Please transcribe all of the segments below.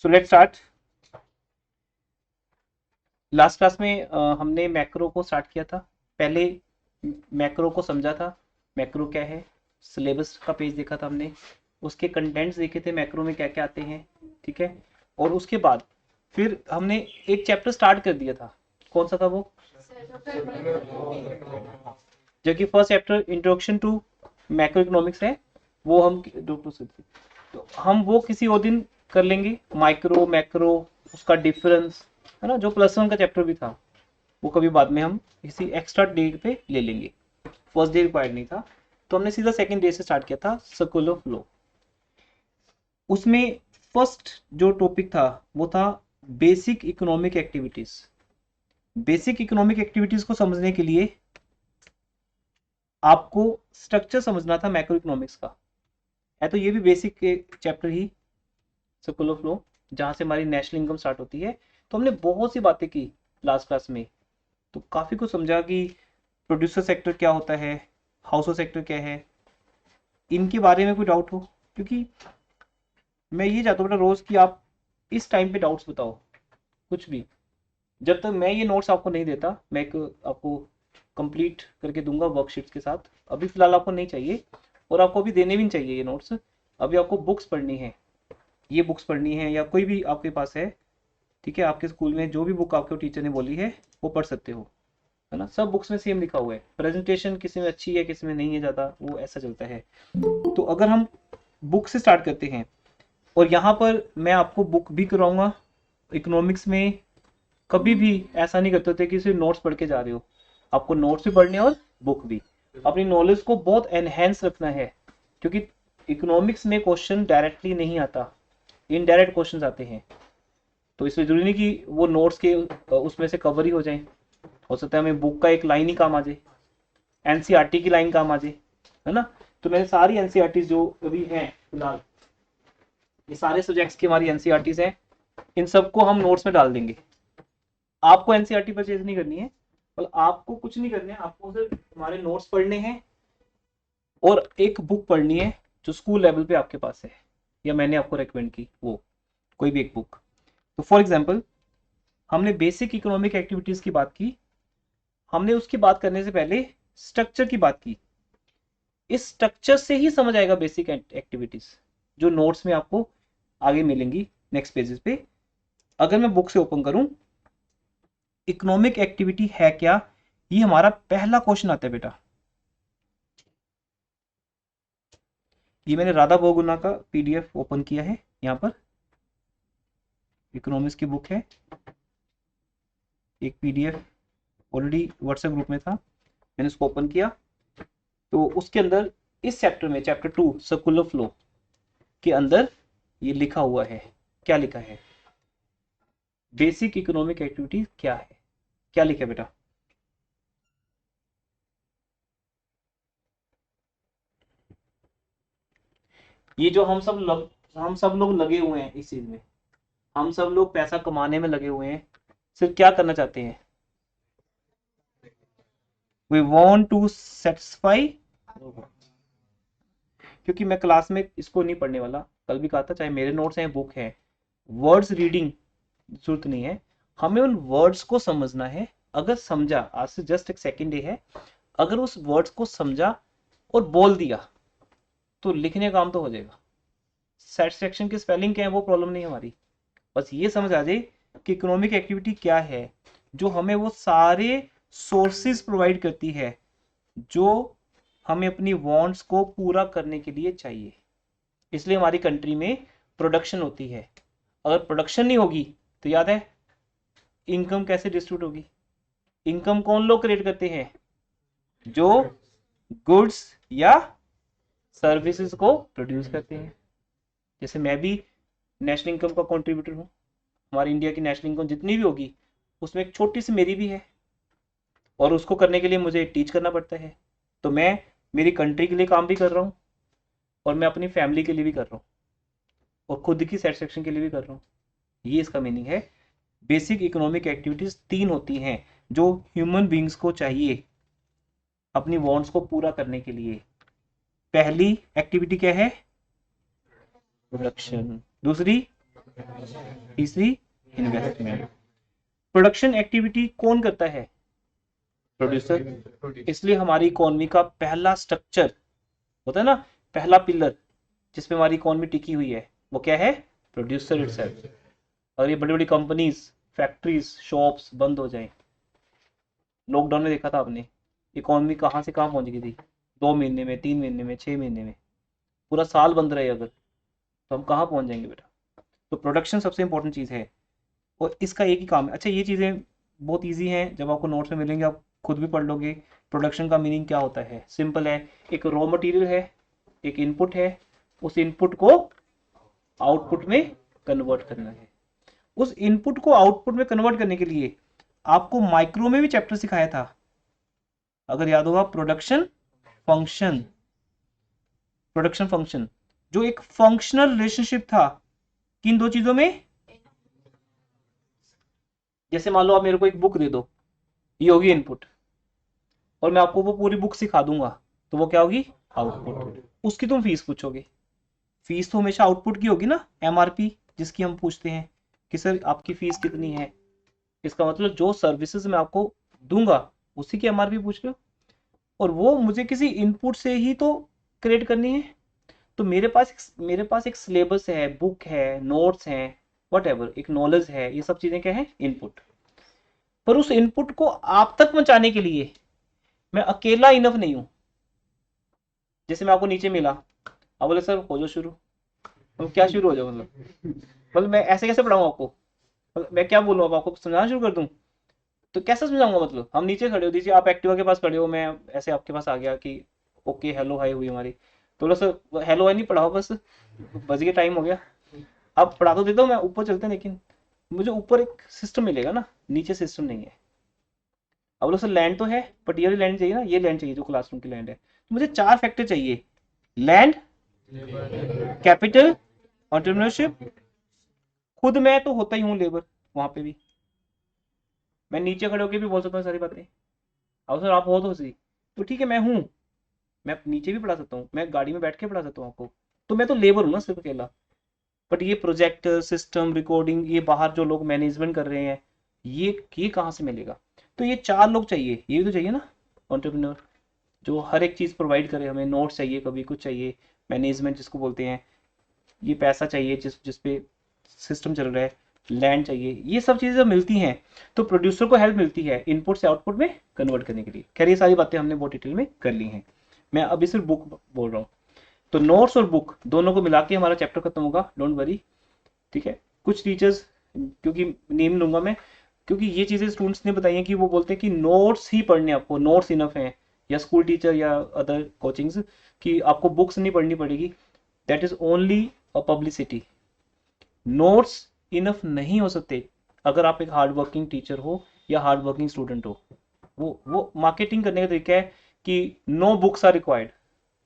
So let's start. Last class में हमने macro को स्टार्ट किया था। पहले मैक्रो को समझा था, मैक्रो क्या है, सिलेबस का पेज देखा था हमने, उसके कंटेंट्स देखे थे, मैक्रो में क्या क्या आते हैं, ठीक है। और उसके बाद फिर हमने एक चैप्टर स्टार्ट कर दिया था। कौन सा था वो? जो कि first chapter introduction to macro economics है, वो हम तो हम वो किसी और दिन कर लेंगे। माइक्रो मैक्रो, उसका डिफरेंस, है ना, जो प्लस वन का चैप्टर भी था, वो कभी बाद में हम किसी एक्स्ट्रा डे पे ले लेंगे। फर्स्ट डे रिक्वायर्ड नहीं था, तो हमने सीधा सेकंड डे से स्टार्ट किया था सर्कुलर फ्लो। उसमें फर्स्ट जो टॉपिक था वो था basic economic activities. Basic economic activities को समझने के लिए आपको स्ट्रक्चर समझना था मैक्रो इकोनॉमिक्स का। है तो ये भी बेसिक चैप्टर ही, सर्कुलर फ्लो, जहां से हमारी नेशनल इनकम स्टार्ट होती है। तो हमने बहुत सी बातें की लास्ट क्लास में, तो काफी कुछ समझा कि प्रोड्यूसर सेक्टर क्या होता है, हाउस होल्ड सेक्टर क्या है, इनके बारे में कोई डाउट हो। क्योंकि मैं ये चाहता हूँ बेटा रोज कि आप इस टाइम पे डाउट्स बताओ, कुछ भी। जब तक मैं ये नोट्स आपको नहीं देता, मैं एक आपको कंप्लीट करके दूंगा वर्कशीट्स के साथ। अभी फिलहाल आपको नहीं चाहिए, और आपको अभी देने भी नहीं चाहिए ये नोट्स। अभी आपको बुक्स पढ़नी है, ये बुक्स पढ़नी है, या कोई भी आपके पास है, ठीक है, आपके स्कूल में जो भी बुक आपके टीचर ने बोली है वो पढ़ सकते हो, है ना। सब बुक्स में सेम लिखा हुआ है। प्रेजेंटेशन किसी में अच्छी है, किसी में नहीं है ज़्यादा, वो ऐसा चलता है। तो अगर हम बुक से स्टार्ट करते हैं, और यहाँ पर मैं आपको बुक भी कराऊंगा। इकोनॉमिक्स में कभी भी ऐसा नहीं करते थे कि सिर्फ नोट्स पढ़ के जा रहे हो, आपको नोट्स भी पढ़ने और बुक भी। अपनी नॉलेज को बहुत एनहेंस रखना है, क्योंकि इकोनॉमिक्स में क्वेश्चन डायरेक्टली नहीं आता, इनडायरेक्ट क्वेश्चन आते हैं। तो इसमें जरूरी नहीं कि वो नोट्स के उसमें से कवर ही हो जाए। हो सकता है हमें बुक का एक लाइन ही काम आ जाए, एनसीईआरटी की लाइन काम आ जाए, है ना। तो मैंने सारी एनसीईआरटी जो अभी हैं फिलहाल, ये सारे सब्जेक्ट्स की हमारी एनसीईआरटीज हैं, इन सबको हम नोट्स में डाल देंगे। आपको एनसीईआरटी परचेज नहीं करनी है, मतलब आपको कुछ नहीं करना है, आपको सिर्फ हमारे नोट्स पढ़ने हैं, और एक बुक पढ़नी है जो स्कूल लेवल पे आपके पास है, या मैंने आपको रेकमेंड की वो, कोई भी एक बुक। तो फॉर एग्जाम्पल, हमने बेसिक इकोनॉमिक एक्टिविटीज की बात की। हमने उसकी बात करने से पहले स्ट्रक्चर की बात की। इस स्ट्रक्चर से ही समझ आएगा बेसिक एक्टिविटीज, जो नोट्स में आपको आगे मिलेंगी नेक्स्ट पेजेस पे। अगर मैं बुक से ओपन करूं, इकोनॉमिक एक्टिविटी है क्या, ये हमारा पहला क्वेश्चन आता है बेटा। ये मैंने राधा बहुगुणा का पीडीएफ ओपन किया है, यहाँ पर इकोनॉमिक्स की बुक है, एक पीडीएफ ऑलरेडी व्हाट्सएप ग्रुप में था, मैंने उसको ओपन किया। तो उसके अंदर इस चैप्टर में, चैप्टर 2 सर्कुलर फ्लो के अंदर ये लिखा हुआ है। क्या लिखा है? बेसिक इकोनॉमिक एक्टिविटी क्या है, क्या लिखा है बेटा? ये जो हम सब लोग लगे हुए हैं इस चीज में, हम सब लोग पैसा कमाने में लगे हुए हैं, सिर्फ क्या करना चाहते हैं? We want to satisfy. क्योंकि मैं क्लास में इसको नहीं पढ़ने वाला, कल भी कहा था, चाहे मेरे नोट्स हैं, बुक है, वर्ड्स रीडिंग जरूरत नहीं है, हमें उन वर्ड्स को समझना है। अगर समझा, आज से जस्ट एक सेकेंड डे है, अगर उस वर्ड्स को समझा और बोल दिया, तो लिखने का काम तो हो जाएगा। सेटिस्फेक्शन की स्पेलिंग क्या है वो प्रॉब्लम नहीं है हमारी, बस ये समझ आ जाए कि इकोनॉमिक एक्टिविटी क्या है, जो हमें वो सारे सोर्सेज प्रोवाइड करती है जो हमें अपनी वांट्स को पूरा करने के लिए चाहिए। इसलिए हमारी कंट्री में प्रोडक्शन होती है। अगर प्रोडक्शन नहीं होगी, तो याद है इनकम कैसे डिस्ट्रीब्यूट होगी? इनकम कौन लोग क्रिएट करते हैं? जो गुड्स या सर्विसेज को प्रोड्यूस करते हैं। जैसे मैं भी नेशनल इनकम का कंट्रीब्यूटर हूँ, हमारी इंडिया की नेशनल इनकम जितनी भी होगी, उसमें एक छोटी सी मेरी भी है, और उसको करने के लिए मुझे टीच करना पड़ता है। तो मैं मेरी कंट्री के लिए काम भी कर रहा हूँ, और मैं अपनी फैमिली के लिए भी कर रहा हूँ, और खुद की सेटिस्फेक्शन के लिए भी कर रहा हूँ। ये इसका मीनिंग है। बेसिक इकोनॉमिक एक्टिविटीज 3 होती हैं जो ह्यूमन बींग्स को चाहिए अपनी वांट्स को पूरा करने के लिए। पहली एक्टिविटी क्या है? प्रोडक्शन। दूसरी तीसरी इन्वेस्टमेंट। प्रोडक्शन एक्टिविटी कौन करता है? प्रोड्यूसर। इसलिए हमारी इकोनॉमी का पहला स्ट्रक्चर होता है ना, पहला पिलर जिसपे हमारी इकोनॉमी टिकी हुई है, वो क्या है? Producer itself. और ये बड़ी बड़ी कंपनीज, फैक्ट्रीज, शॉप्स बंद हो जाएं, लॉकडाउन में देखा था आपने, इकोनॉमी कहाँ से कहाँ पहुंच गई थी, 2 महीने में, 3 महीने में, 6 महीने में। पूरा साल बंद रहे अगर, तो हम कहाँ पहुंच जाएंगे बेटा? तो प्रोडक्शन सबसे इंपॉर्टेंट चीज़ है, और इसका एक ही काम है। अच्छा, ये चीज़ें बहुत ईजी हैं, जब आपको नोट्स में मिलेंगे आप खुद भी पढ़ लोगे। प्रोडक्शन का मीनिंग क्या होता है? सिंपल है, एक रॉ मटेरियल है, एक इनपुट है, उस इनपुट को आउटपुट में कन्वर्ट करना है। उस इनपुट को आउटपुट में कन्वर्ट करने के लिए आपको माइक्रो में भी चैप्टर सिखाया था, अगर याद होगा, प्रोडक्शन फंक्शन। प्रोडक्शन फंक्शन जो एक फंक्शनल रिलेशनशिप था किन दो चीजों में? जैसे मान लो आप मेरे को एक बुक दे दो, ये होगी इनपुट, और मैं आपको वो पूरी बुक सिखा दूंगा, तो वो क्या होगी? आउटपुट। उसकी तुम फीस पूछोगे, फीस तो हमेशा आउटपुट की होगी ना, एमआरपी जिसकी हम पूछते हैं कि सर आपकी फीस कितनी है, इसका मतलब जो सर्विसेज मैं आपको दूंगा उसी की एमआरपी पूछ रहे हो, और वो मुझे किसी इनपुट से ही तो क्रिएट करनी है। तो मेरे पास एक सिलेबस है, बुक है, नोट्स हैं, वट एक नॉलेज है, ये सब चीजें क्या है? इनपुट। पर उस इनपुट को आप तक पहुंचाने के लिए मैं अकेला इनफ नहीं हूं। जैसे मैं आपको नीचे मिला, आप बोले सर हो जाओ शुरू, मतलब क्या शुरू हो जाओ, मतलब मैं ऐसे कैसे पढ़ाऊँ आपको? मतलब मैं क्या बोलूँ, अब आपको समझाना शुरू कर दूं? तो कैसे समझाऊंगा? मतलब हम नीचे खड़े हो दीजिए, आप एक्टिवा के पास खड़े हो, मैं ऐसे आपके पास आ गया कि ओके हेलो हाय हुई हमारी, तो बोला सर हेलो हाय नहीं पढ़ाओ, बस बज गया, टाइम हो गया। अब पढ़ा तो देता हूँ मैं, ऊपर चलते हैं, लेकिन मुझे ऊपर एक सिस्टम मिलेगा ना, नीचे सिस्टम नहीं है। अब बोलो सर लैंड तो है, बट ये लैंड चाहिए ना, ये लैंड चाहिए जो क्लासरूम की लैंड है, तो मुझे 4 फैक्टर चाहिए: लैंड, कैपिटल, एंटरप्रेन्योरशिप। खुद मैं तो होता ही हूँ लेबर वहां पे भी, मैं नीचे खड़े होकर भी बोल सकता हूँ सारी बातें। अब सर आप हो तो सही, तो ठीक है मैं हूँ, मैं नीचे भी पढ़ा सकता हूँ, मैं गाड़ी में बैठ के पढ़ा सकता हूँ आपको, तो मैं तो लेबर हूँ ना सिर्फ अकेला। बट ये प्रोजेक्टर सिस्टम रिकॉर्डिंग, ये बाहर जो लोग मैनेजमेंट कर रहे हैं, ये कहाँ से मिलेगा? तो ये 4 लोग चाहिए, ये भी तो चाहिए ना एंटरप्रेन्योर, जो हर एक चीज़ प्रोवाइड करे हमें। नोट्स चाहिए, कभी कुछ चाहिए, मैनेजमेंट जिसको बोलते हैं, ये पैसा चाहिए जिस जिस पे सिस्टम चल रहा है, लैंड चाहिए, ये सब चीज़ें जब मिलती हैं तो प्रोड्यूसर को हेल्प मिलती है इनपुट से आउटपुट में कन्वर्ट करने के लिए। खैर ये सारी बातें हमने बहुत डिटेल में कर ली हैं, मैं अभी सिर्फ बुक बोल रहा हूँ। तो नोट्स और बुक दोनों को मिला के हमारा चैप्टर खत्म होगा, डोंट वरी। ठीक है, कुछ टीचर्स, क्योंकि नेम लूंगा मैं, क्योंकि ये चीज़ें स्टूडेंट्स ने बताई हैं कि वो बोलते हैं कि नोट्स ही पढ़ने, आपको नोट्स इनफ हैं, या स्कूल टीचर या अदर कोचिंग्स, कि आपको बुक्स नहीं पढ़नी पड़ेगी, that is only a publicity. Notes enough नहीं हो सकते अगर आप एक हार्ड वर्किंग टीचर हो या हार्ड वर्किंग स्टूडेंट हो। वो मार्केटिंग करने का तरीका है कि no books are required,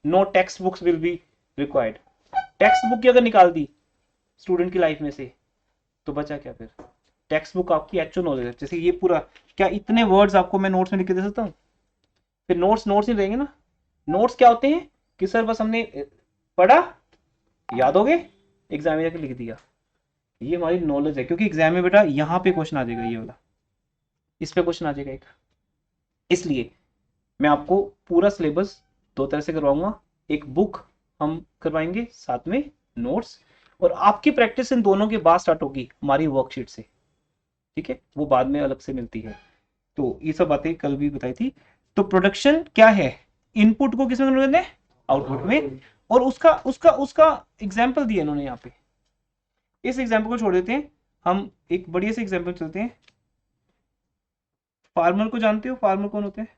no text books will be required. Text book की अगर निकाल दी स्टूडेंट की लाइफ में से, तो बचा क्या फिर? टेक्स्ट बुक आपकी एक्चुअल नॉलेज है, जैसे ये पूरा, क्या इतने वर्ड्स आपको मैं नोट्स में लिख के दे सकता हूँ? फिर नोट्स नोट्स ही रहेंगे ना। नोट्स क्या होते हैं कि सर बस हमने पढ़ा, याद हो गए, एग्जाम में जाके लिख दिया, ये हमारी नॉलेज है। क्योंकि एग्जाम में बेटा यहाँ पे क्वेश्चन आ जाएगा, ये वाला, इस पे क्वेश्चन आ जाएगा एक। इसलिए मैं आपको पूरा सिलेबस 2 तरह से करवाऊंगा, एक बुक हम करवाएंगे, साथ में नोट्स, और आपकी प्रैक्टिस इन दोनों के बाद स्टार्ट होगी हमारी वर्कशीट से। ठीक है, वो बाद में अलग से मिलती है। तो ये सब बातें कल भी बताई थी। तो प्रोडक्शन क्या है? इनपुट को किसमें कन्वर्ट करना है? आउटपुट में। और उसका उसका उसका एग्जाम्पल दिया इन्होंने यहाँ पे, इस एग्जाम्पल को छोड़ देते हैं, हम एक बढ़िया से एग्जाम्पल चलते हैं। फार्मर को जानते हो? फार्मर कौन होते हैं?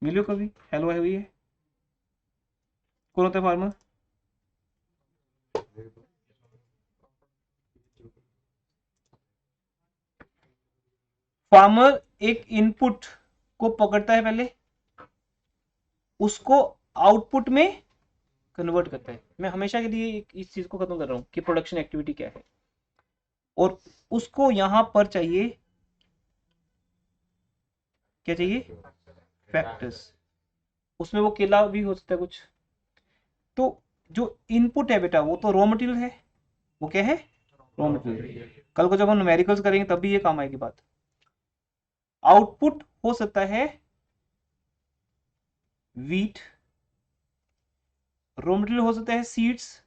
मिलो कभी, हेलो है हुई है, कौन होता है फार्मर? फार्मर एक इनपुट को पकड़ता है पहले, उसको आउटपुट में कन्वर्ट करता है। मैं हमेशा के लिए इस चीज को खत्म कर रहा हूँ कि प्रोडक्शन एक्टिविटी क्या है, और उसको यहां पर चाहिए, क्या चाहिए? फैक्टर्स। उसमें वो केला भी हो सकता है कुछ। तो जो इनपुट है बेटा वो तो रॉ मटेरियल है, वो क्या है, रॉ मटेरियल। कल को जब हम न्यूमेरिकल्स करेंगे तब भी ये काम आएगी बात। आउटपुट हो सकता है वीट, रॉ मटेरियल हो सकता है सीड्स।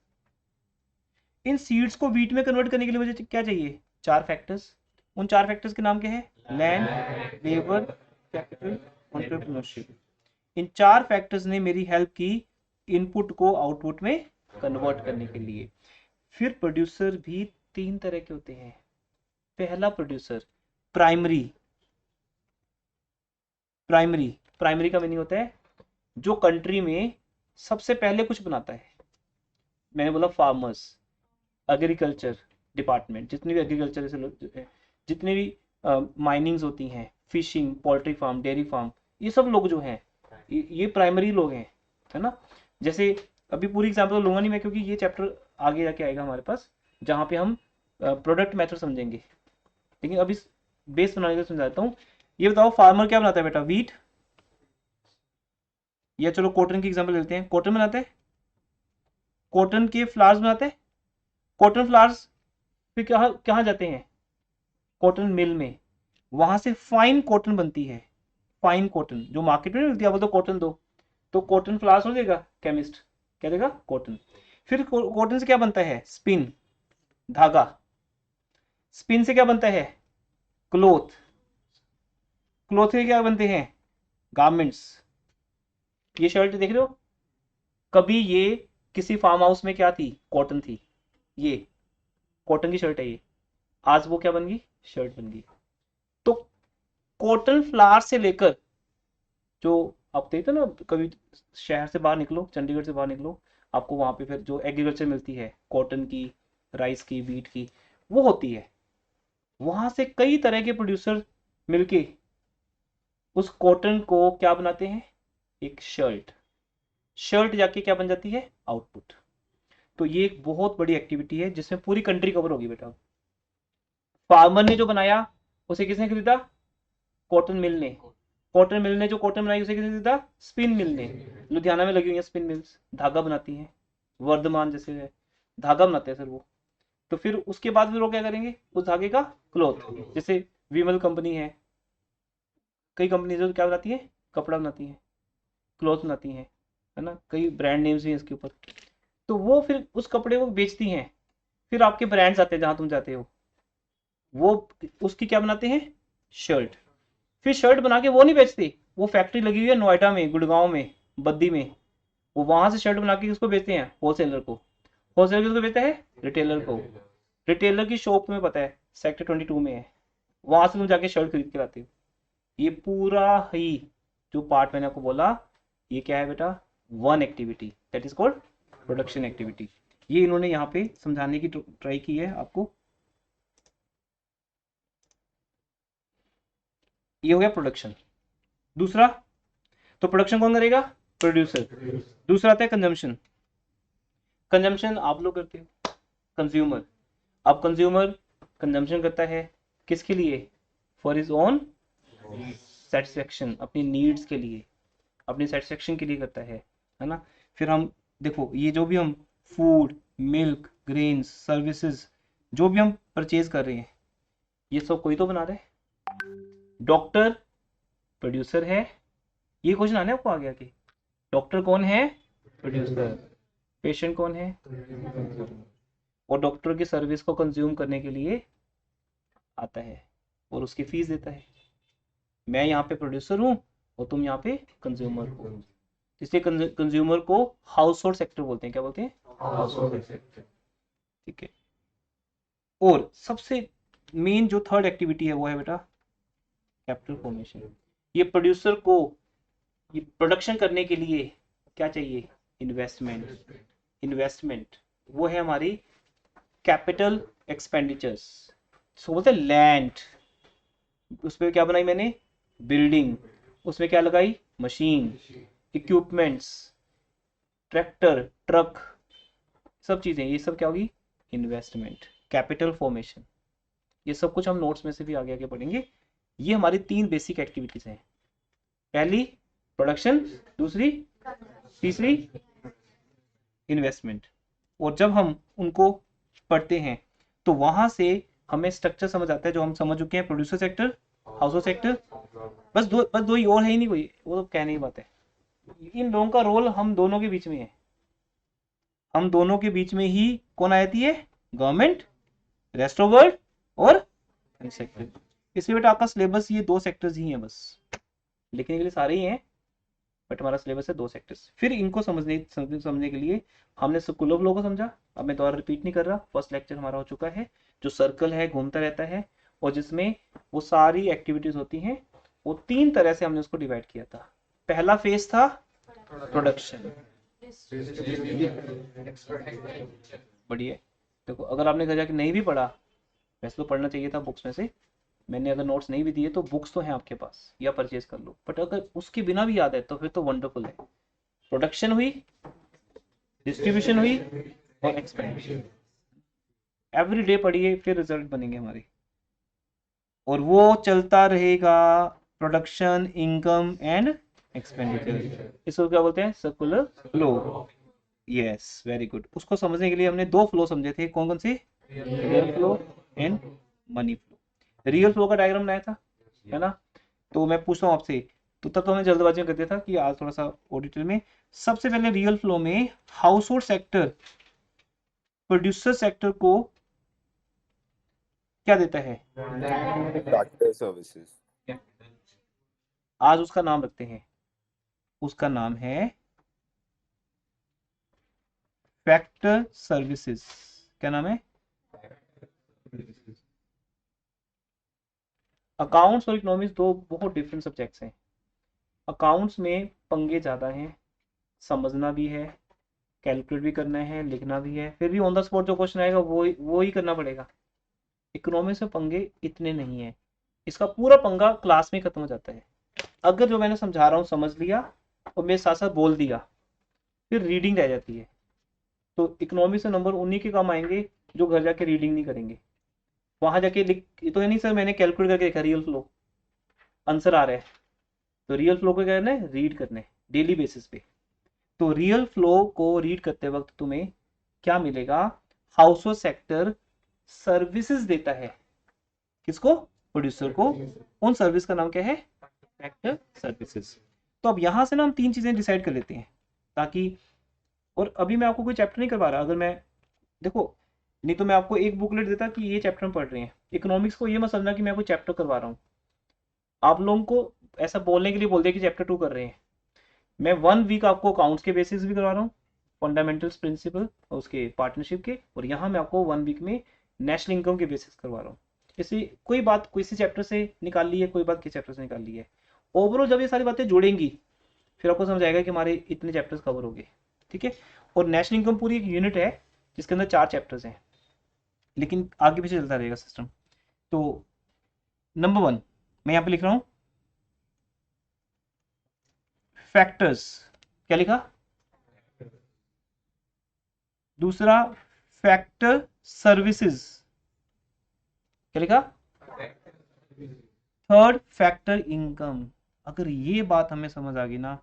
इन सीड्स को वीट में कन्वर्ट करने के लिए मुझे क्या चाहिए, 4 फैक्टर्स। उन 4 फैक्टर्स के नाम क्या है, लैंड, लेबर, कैपिटल, एंटरप्रेन्योरशिप। इन 4 फैक्टर्स ने मेरी हेल्प की इनपुट को आउटपुट में कन्वर्ट करने के लिए। फिर प्रोड्यूसर भी 3 तरह के होते हैं। पहला प्रोड्यूसर प्राइमरी। प्राइमरी का मीनिंग होता है जो कंट्री में सबसे पहले कुछ बनाता है। मैंने बोला फार्मर्स, एग्रीकल्चर डिपार्टमेंट, जितने भी एग्रीकल्चर से लोग, जितने भी माइनिंग्स होती हैं, fishing, poultry farm, dairy farm, ये सब लोग जो हैं ये प्राइमरी लोग हैं, है ना। जैसे अभी पूरी एग्जाम्पल लूंगा नहीं मैं, क्योंकि ये चैप्टर आगे जाके आएगा हमारे पास, जहाँ पे हम प्रोडक्ट मेथड समझेंगे, लेकिन अभी बेस बनाने के लिए समझाता हूँ। ये बताओ फार्मर क्या बनाता है बेटा, वीट, या चलो कॉटन की एग्जाम्पल लेते हैं, कॉटन बनाते हैं, कॉटन के फ्लावर्स बनाते हैं, कॉटन फ्लावर्स फिर कहाँ कहाँ जाते हैं, कॉटन मिल में, वहां से फाइन कॉटन बनती है। फाइन कॉटन जो मार्केट में मिलती है, बोलते कॉटन दो, तो कॉटन फ्लावर्स हो जाएगा, केमिस्ट क्या देगा, कॉटन। फिर कॉटन से क्या बनता है, स्पिन, धागा। स्पिन से क्या बनता है, क्लोथ। क्लोथ से क्या बनते हैं, गारमेंट्स। ये शर्ट देख रहे हो, कभी ये किसी फार्म हाउस में क्या थी, कॉटन थी, ये कॉटन की शर्ट है ये, आज वो क्या बन गई, शर्ट बन गई। तो कॉटन फ्लावर से लेकर, जो आप देखते हो ना, कभी शहर से बाहर निकलो, चंडीगढ़ से बाहर निकलो, आपको वहां पे फिर जो एग्रीकल्चर मिलती है, कॉटन की, राइस की, वीट की, वो होती है। वहां से कई तरह के प्रोड्यूसर मिलके उस कॉटन को क्या बनाते हैं, एक शर्ट। शर्ट जाके क्या बन जाती है, आउटपुट। तो ये एक बहुत बड़ी एक्टिविटी है जिसमें पूरी कंट्री कवर होगी बेटा। फार्मर ने जो बनाया उसे किसने खरीदा, कॉटन मिल ने। कॉटन मिल ने जो कॉटन बनाई उसे किसने खरीदा, स्पिन मिल ने। लुधियाना में लगी हुई है स्पिन मिल्स, धागा बनाती हैं, वर्धमान जैसे है, धागा बनाते हैं सर वो। तो फिर उसके बाद फिर वो क्या करेंगे, उस धागे का क्लॉथ, जैसे विमल कंपनी है, कई कंपनी जो क्या बनाती है, कपड़ा बनाती है, क्लॉथ बनाती हैं, है ना, कई ब्रांड नेम्स भी हैं इसके ऊपर। तो वो फिर उस कपड़े को बेचती हैं। फिर आपके ब्रांड्स आते हैं जहां तुम जाते हो, वो उसकी क्या बनाते हैं, शर्ट। फिर शर्ट बना के वो नहीं बेचते, वो फैक्ट्री लगी हुई है नोएडा में, गुड़गांव में, बद्दी में, वो वहां से शर्ट बना के उसको बेचते हैं होलसेलर को। होलसेलर किसको बेचता है, रिटेलर को। रिटेलर की शॉप में पता है सेक्टर 22 में है, वहां से तुम जाके शर्ट खरीद के लाते हो। ये पूरा ही जो पार्ट मैंने आपको बोला, ये क्या है बेटा, one activity, that is called production activity. ये इन्होंने यहाँ पे समझाने की ट्राई की है आपको। ये हो गया प्रोडक्शन। दूसरा, तो प्रोडक्शन कौन करेगा, प्रोड्यूसर। दूसरा आता है कंजम्पशन। कंजम्पशन आप लोग करते हो, कंज्यूमर। अब कंज्यूमर कंजम्पशन करता है किसके लिए, फॉर हिज ओन सेटिस्फेक्शन, अपनी नीड्स के लिए, अपनी सेटिस्फेक्शन के लिए करता है ना। फिर हम देखो, ये जो भी हम फूड, मिल्क, ग्रेन्स, सर्विसेज जो भी हम परचेज कर रहे हैं, ये सब कोई तो बना रहा है। डॉक्टर प्रोड्यूसर है, ये क्वेश्चन आने आपको आ गया कि डॉक्टर कौन है, प्रोड्यूसर। पेशेंट कौन है, और डॉक्टर की सर्विस को कंज्यूम करने के लिए आता है और उसकी फीस देता है। मैं यहाँ पे प्रोड्यूसर हूँ और तुम यहाँ पे कंज्यूमर हो, इसलिए कंज्यूमर को हाउस होल्ड सेक्टर बोलते हैं। क्या बोलते हैं, हाउस होल्ड सेक्टर। ठीक है। और सबसे मेन जो थर्ड एक्टिविटी है वो है बेटा कैपिटल फॉर्मेशन। ये प्रोड्यूसर को ये प्रोडक्शन करने के लिए क्या चाहिए, इन्वेस्टमेंट। इन्वेस्टमेंट वो है हमारी कैपिटल एक्सपेंडिचर्स। सो बोलते लैंड, उस पर क्या बनाई मैंने, बिल्डिंग, उसमें क्या लगाई, मशीन, इक्विपमेंट्स, ट्रैक्टर, ट्रक, सब चीजें, ये सब क्या होगी, इन्वेस्टमेंट, कैपिटल फॉर्मेशन। ये सब कुछ हम नोट्स में से भी आगे आगे पढ़ेंगे। ये हमारी 3 बेसिक एक्टिविटीज हैं। पहली प्रोडक्शन, दूसरी, तीसरी इन्वेस्टमेंट। और जब हम उनको पढ़ते हैं तो वहां से हमें स्ट्रक्चर समझ आता है, जो हम समझ चुके हैं, प्रोड्यूसर सेक्टर, हाउसहोल्ड सेक्टर। बस दो ही और है ही नहीं कोई, वो तो कहने की बात है। इन लोगों का रोल हम दोनों के बीच में है, हम दोनों के बीच में ही कौन आती है, गवर्नमेंट, रेस्ट ऑफ वर्ल्ड और सेक्टर। इसलिए बेटा आपका सिलेबस ये 2 सेक्टर्स ही हैं बस, लिखने के लिए सारे ही हैं, बट हमारा सिलेबस है 2 सेक्टर्स। फिर इनको समझने के लिए हमने स्कूल ऑफ लॉ को समझा। अब मैं दोबारा रिपीट नहीं कर रहा, फर्स्ट लेक्चर हमारा हो चुका है, जो सर्कल है घूमता रहता है और जिसमें वो सारी एक्टिविटीज होती हैं, वो 3 तरह से हमने उसको डिवाइड किया था। पहला फेज था प्रोडक्शन। बढ़िया। देखो अगर आपने घर जाके नहीं भी पढ़ा, वैसे तो पढ़ना चाहिए था बुक्स में से, मैंने अगर नोट्स नहीं भी दिए तो बुक्स तो हैं आपके पास, या परचेज कर लो, बट अगर उसके बिना भी याद है तो फिर तो वंडरफुल है। प्रोडक्शन हुई, डिस्ट्रीब्यूशन हुई और एक्सपेंडिचर। एवरी डे पढ़िए, फिर रिजल्ट बनेंगे हमारे, और वो चलता रहेगा, प्रोडक्शन, इनकम एंड एक्सपेंडिचर। इसको क्या बोलते हैं, circular flow. Yes, very good. उसको समझने के लिए हमने 2 फ्लो समझे थे, कौन कौन से, real flow and money flow. Real flow का डायग्राम बनाया था, है ना। तो मैं पूछता हूँ आपसे, तो तब तो हमें जल्दबाजी में कर दिया था कि आज थोड़ा सा और डिटेल में। सबसे पहले रियल फ्लो में house hold sector producer sector को क्या देता है, फैक्टर सर्विसेज। आज उसका नाम रखते हैं, उसका नाम है फैक्टर सर्विसेज। क्या नाम है, अकाउंट्स और इकोनॉमिक्स 2 बहुत डिफरेंट सब्जेक्ट्स हैं। अकाउंट्स में पंगे ज़्यादा हैं, समझना भी है, कैलकुलेट भी करना है, लिखना भी है, फिर भी ऑन द स्पॉट जो क्वेश्चन आएगा वो ही करना पड़ेगा। इकोनॉमिक्स में पंगे इतने नहीं है, इसका पूरा पंगा क्लास में खत्म हो जाता है। अगर जो मैंने समझा रहा हूँ समझ लिया और मेरे साथ साथ बोल दिया, फिर रीडिंग रह जाती है। तो इकोनॉमिक्स से नंबर उन्हीं के काम आएंगे जो घर जाके रीडिंग नहीं करेंगे। वहां जाके लिख तो है नहीं सर मैंने कैलकुलेट करके देखा रियल फ्लो, आंसर आ रहा है, तो रियल फ्लो को क्या करना है, रीड करना है डेली बेसिस पे। तो रियल फ्लो को रीड करते वक्त तुम्हें क्या मिलेगा, हाउस होल्ड सेक्टर सर्विसेज देता है, किसको, प्रोड्यूसर को। उन सर्विस का नाम क्या है, फैक्टर सर्विसेज। तो अब यहां से ना हम 3 चीजें डिसाइड कर लेते हैं, ताकि, और अभी मैं आपको कोई चैप्टर नहीं करवा रहा, अगर मैं, देखो, नहीं तो मैं आपको एक बुकलेट देता कि ये चैप्टर हम पढ़ रहे हैं। इकोनॉमिक्स को ये मत समझना कि मैं कोई चैप्टर करवा रहा हूँ, आप लोगों को ऐसा बोलने के लिए बोल दिया कि चैप्टर 2 कर रहे हैं। मैं 1 वीक आपको अकाउंट्स के बेसिस भी करवा रहा हूँ, फंडामेंटल्स प्रिंसिपल उसके पार्टनरशिप के, और यहाँ मैं आपको 1 वीक में नेशनल इनकम के बेसिस करवा रहा हूँ। इसी कोई बात किसी चैप्टर से निकाल ली है, कोई बात किसी चैप्टर से निकाल ली है, ओवरऑल जब ये सारी बातें जुड़ेंगी फिर आपको समझ आएगा कि हमारे इतने चैप्टर्स कवर हो गए, ठीक है। और नेशनल इनकम पूरी एक यूनिट है जिसके अंदर 4 चैप्टर्स हैं, लेकिन आगे पीछे चलता रहेगा सिस्टम। तो नंबर 1 मैं यहाँ पे लिख रहा हूँ फैक्टर्स, क्या लिखा, दूसरा फैक्टर सर्विसेज, क्या लिखा, थर्ड फैक्टर इनकम। अगर ये बात हमें समझ आ गई ना,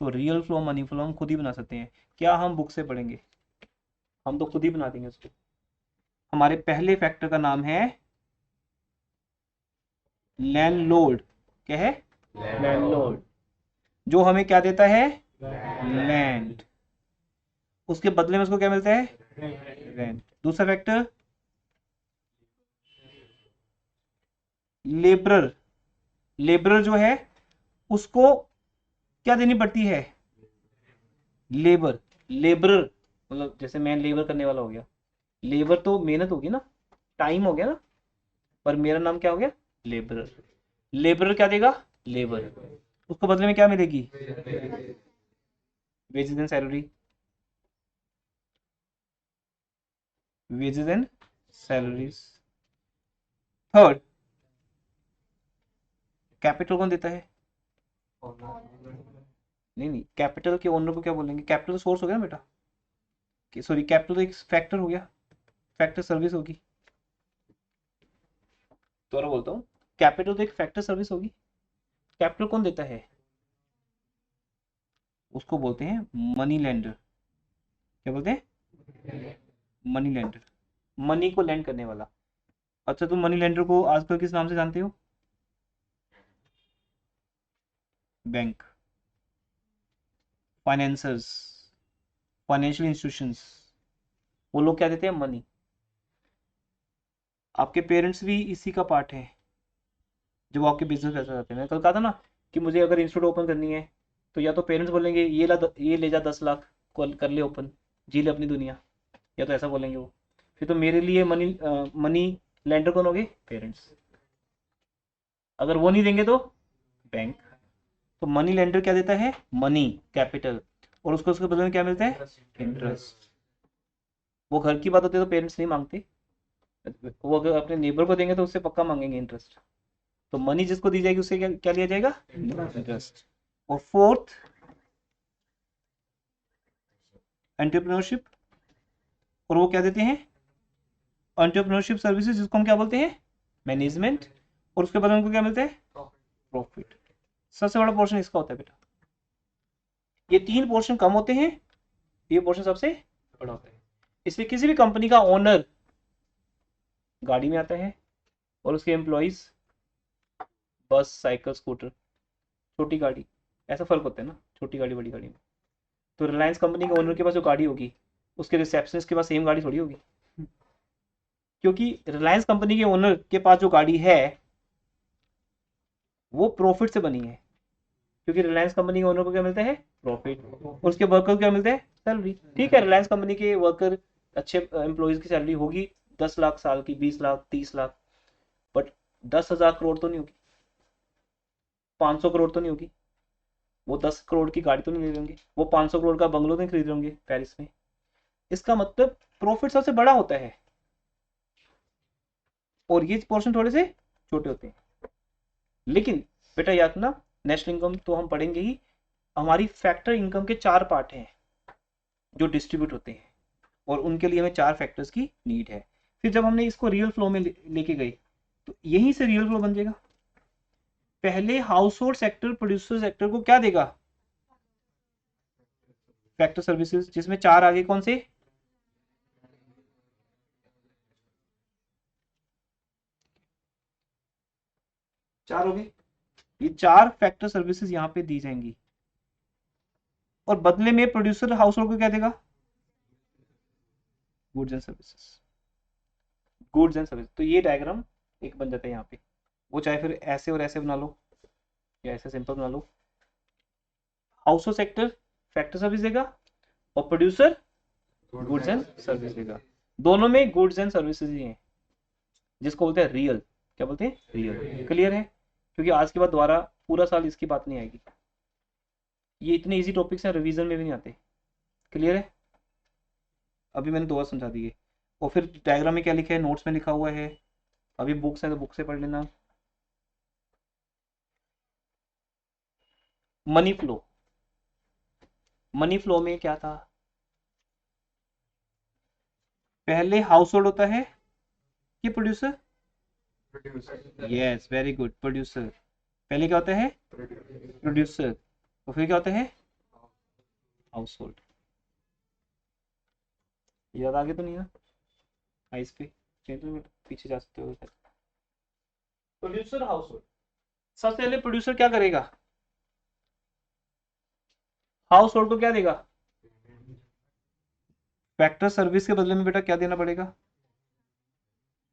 तो रियल फ्लो मनी फ्लो हम खुद ही बना सकते हैं। क्या हम बुक से पढ़ेंगे, हम तो खुद ही बना देंगे उसको। हमारे पहले फैक्टर का नाम है लैंडलॉर्ड, क्या है, लैंडलॉर्ड, जो हमें क्या देता है, लैंड, उसके बदले में उसको क्या मिलता है, रेंट। दूसरा फैक्टर लेबरर, लेबरर जो है उसको क्या देनी पड़ती है, लेबर, लेबरर मतलब जैसे मैं लेबर करने वाला हो गया, लेबर तो मेहनत होगी ना, टाइम हो गया ना, पर मेरा नाम क्या हो गया, लेबरर। लेबरर क्या देगा, लेबर, उसको बदले में क्या मिलेगी, wages and salary, wages and salaries. Third capital कौन देता है, नहीं नहीं, कैपिटल के ओनर को क्या बोलेंगे, कैपिटल सोर्स हो गया ना बेटा, सॉरी कैपिटल तो एक फैक्टर हो गया, फैक्टर सर्विस होगी, तो बोलता हूँ कैपिटल तो एक फैक्टर सर्विस होगी। कैपिटल कौन देता है, उसको बोलते हैं मनी लेंडर, क्या बोलते हैं? मनी लेंडर, मनी को लैंड करने वाला। अच्छा, तुम मनी लेंडर को आजकल किस नाम से जानते हो? बैंक, फाइनेंसर्स, फाइनेंशियल इंस्टीट्यूशंस, वो लोग क्या देते हैं? मनी। आपके पेरेंट्स भी इसी का पार्ट है जब आपके बिजनेस पैसा जाते हैं। मैंने कल कहा था ना कि मुझे अगर इंस्टीट्यूट ओपन करनी है तो या तो पेरेंट्स बोलेंगे ये ले जा 10 लाख, कर ले ओपन, जी ले अपनी दुनिया, या तो ऐसा बोलेंगे वो। फिर तो मेरे लिए मनी लेंडर कौन होगे? पेरेंट्स। अगर वो नहीं देंगे तो बैंक। तो मनी लेंडर क्या देता है? मनी, कैपिटल, और उसको उसके बदले में क्या मिलता है? इंटरेस्ट। वो घर की बात होती है तो पेरेंट्स नहीं मांगते, वो अगर अपने नेबर को देंगे तो उससे पक्का मांगेंगे इंटरेस्ट। तो मनी जिसको दी जाएगी उससे क्या क्या लिया जाएगा? इंटरेस्ट। और फोर्थ, एंटरप्रेन्योरशिप, और वो क्या देते हैं? एंटरप्रेन्योरशिप सर्विसेज, जिसको हम क्या बोलते हैं? मैनेजमेंट। और उसके बदले में उनको क्या मिलता है? प्रॉफिट। सबसे बड़ा पोर्शन इसका होता है बेटा। ये 3 पोर्शन कम होते हैं, ये पोर्शन सबसे बड़ा होता है। इसलिए किसी भी कंपनी का ओनर गाड़ी में आता है और उसके एम्प्लॉइज बस, साइकिल, स्कूटर, छोटी गाड़ी। ऐसा फर्क होता है ना, छोटी गाड़ी बड़ी गाड़ी में। तो रिलायंस कंपनी के ओनर के पास जो गाड़ी होगी उसके रिसेप्शनिस्ट के पास सेम गाड़ी थोड़ी होगी, क्योंकि रिलायंस कंपनी के ओनर के पास जो गाड़ी है वो प्रॉफिट से बनी है, क्योंकि रिलायंस कंपनी के ओनर को क्या मिलता है? प्रॉफिट। और उसके वर्कर को क्या मिलता है? सैलरी। ठीक है, रिलायंस कंपनी के वर्कर अच्छे एम्प्लॉयज की सैलरी होगी 10 लाख साल की, 20 लाख, 30 लाख, बट 10,000 करोड़ तो नहीं होगी, 500 करोड़ तो नहीं होगी। वो 10 करोड़ की गाड़ी तो नहीं ले रहे होंगे, वो 500 करोड़ का बंगलो तो नहीं खरीद रहे होंगे पेरिस में। इसका मतलब प्रॉफिट सबसे बड़ा होता है और ये पोर्शन थोड़े से छोटे होते हैं। लेकिन बेटा याद ना, नेशनल इनकम तो हम पढ़ेंगे ही, हमारी फैक्टर इनकम के 4 पार्ट हैं जो डिस्ट्रीब्यूट होते हैं, और उनके लिए हमें 4 फैक्टर्स की नीड है। फिर जब हमने इसको रियल फ्लो में लेके गए तो यहीं से रियल फ्लो बन जाएगा। पहले house hold sector, producer sector को क्या देगा? फैक्टर सर्विसेज, जिसमें 4 आगे कौन से? चार हो गए। ये 4 फैक्टर सर्विसेज यहाँ पे दी जाएंगी, और बदले में प्रोड्यूसर हाउस होल्ड को क्या देगा? Goods and services, goods and service. तो ये डायग्राम एक बन जाता है यहाँ पे। वो चाहे फिर ऐसे और ऐसे बना लो या ऐसे सिंपल बना लो। House hold sector factor service देगा और प्रोड्यूसर गुड्स एंड सर्विस देगा। दोनों में गुड्स एंड सर्विसेज ही हैं, जिसको बोलते हैं रियल। क्या बोलते हैं? रियल। क्लियर है? क्योंकि आज के बाद दोबारा पूरा साल इसकी बात नहीं आएगी। ये इतने इजी टॉपिक्स हैं, रिवीजन में भी नहीं आते। क्लियर है? अभी मैंने 2 बार समझा दिए। और फिर डायग्राम में क्या लिखा है? नोट्स में लिखा हुआ है। अभी बुक्स हैं तो बुक से पढ़ लेना। मनी फ्लो, मनी फ्लो में क्या था? पहले हाउस होल्ड होता है कि producer? Yes, very good, producer. पहले क्या होता है? प्रोड्यूसर। और फिर क्या होता है? House hold. याद आगे तो नहीं ना? इस पे पीछे जा सकते हो। Producer, house hold. सबसे पहले प्रोड्यूसर क्या करेगा? हाउस होल्ड को क्या देगा? फैक्टर सर्विस के बदले में बेटा क्या देना पड़ेगा?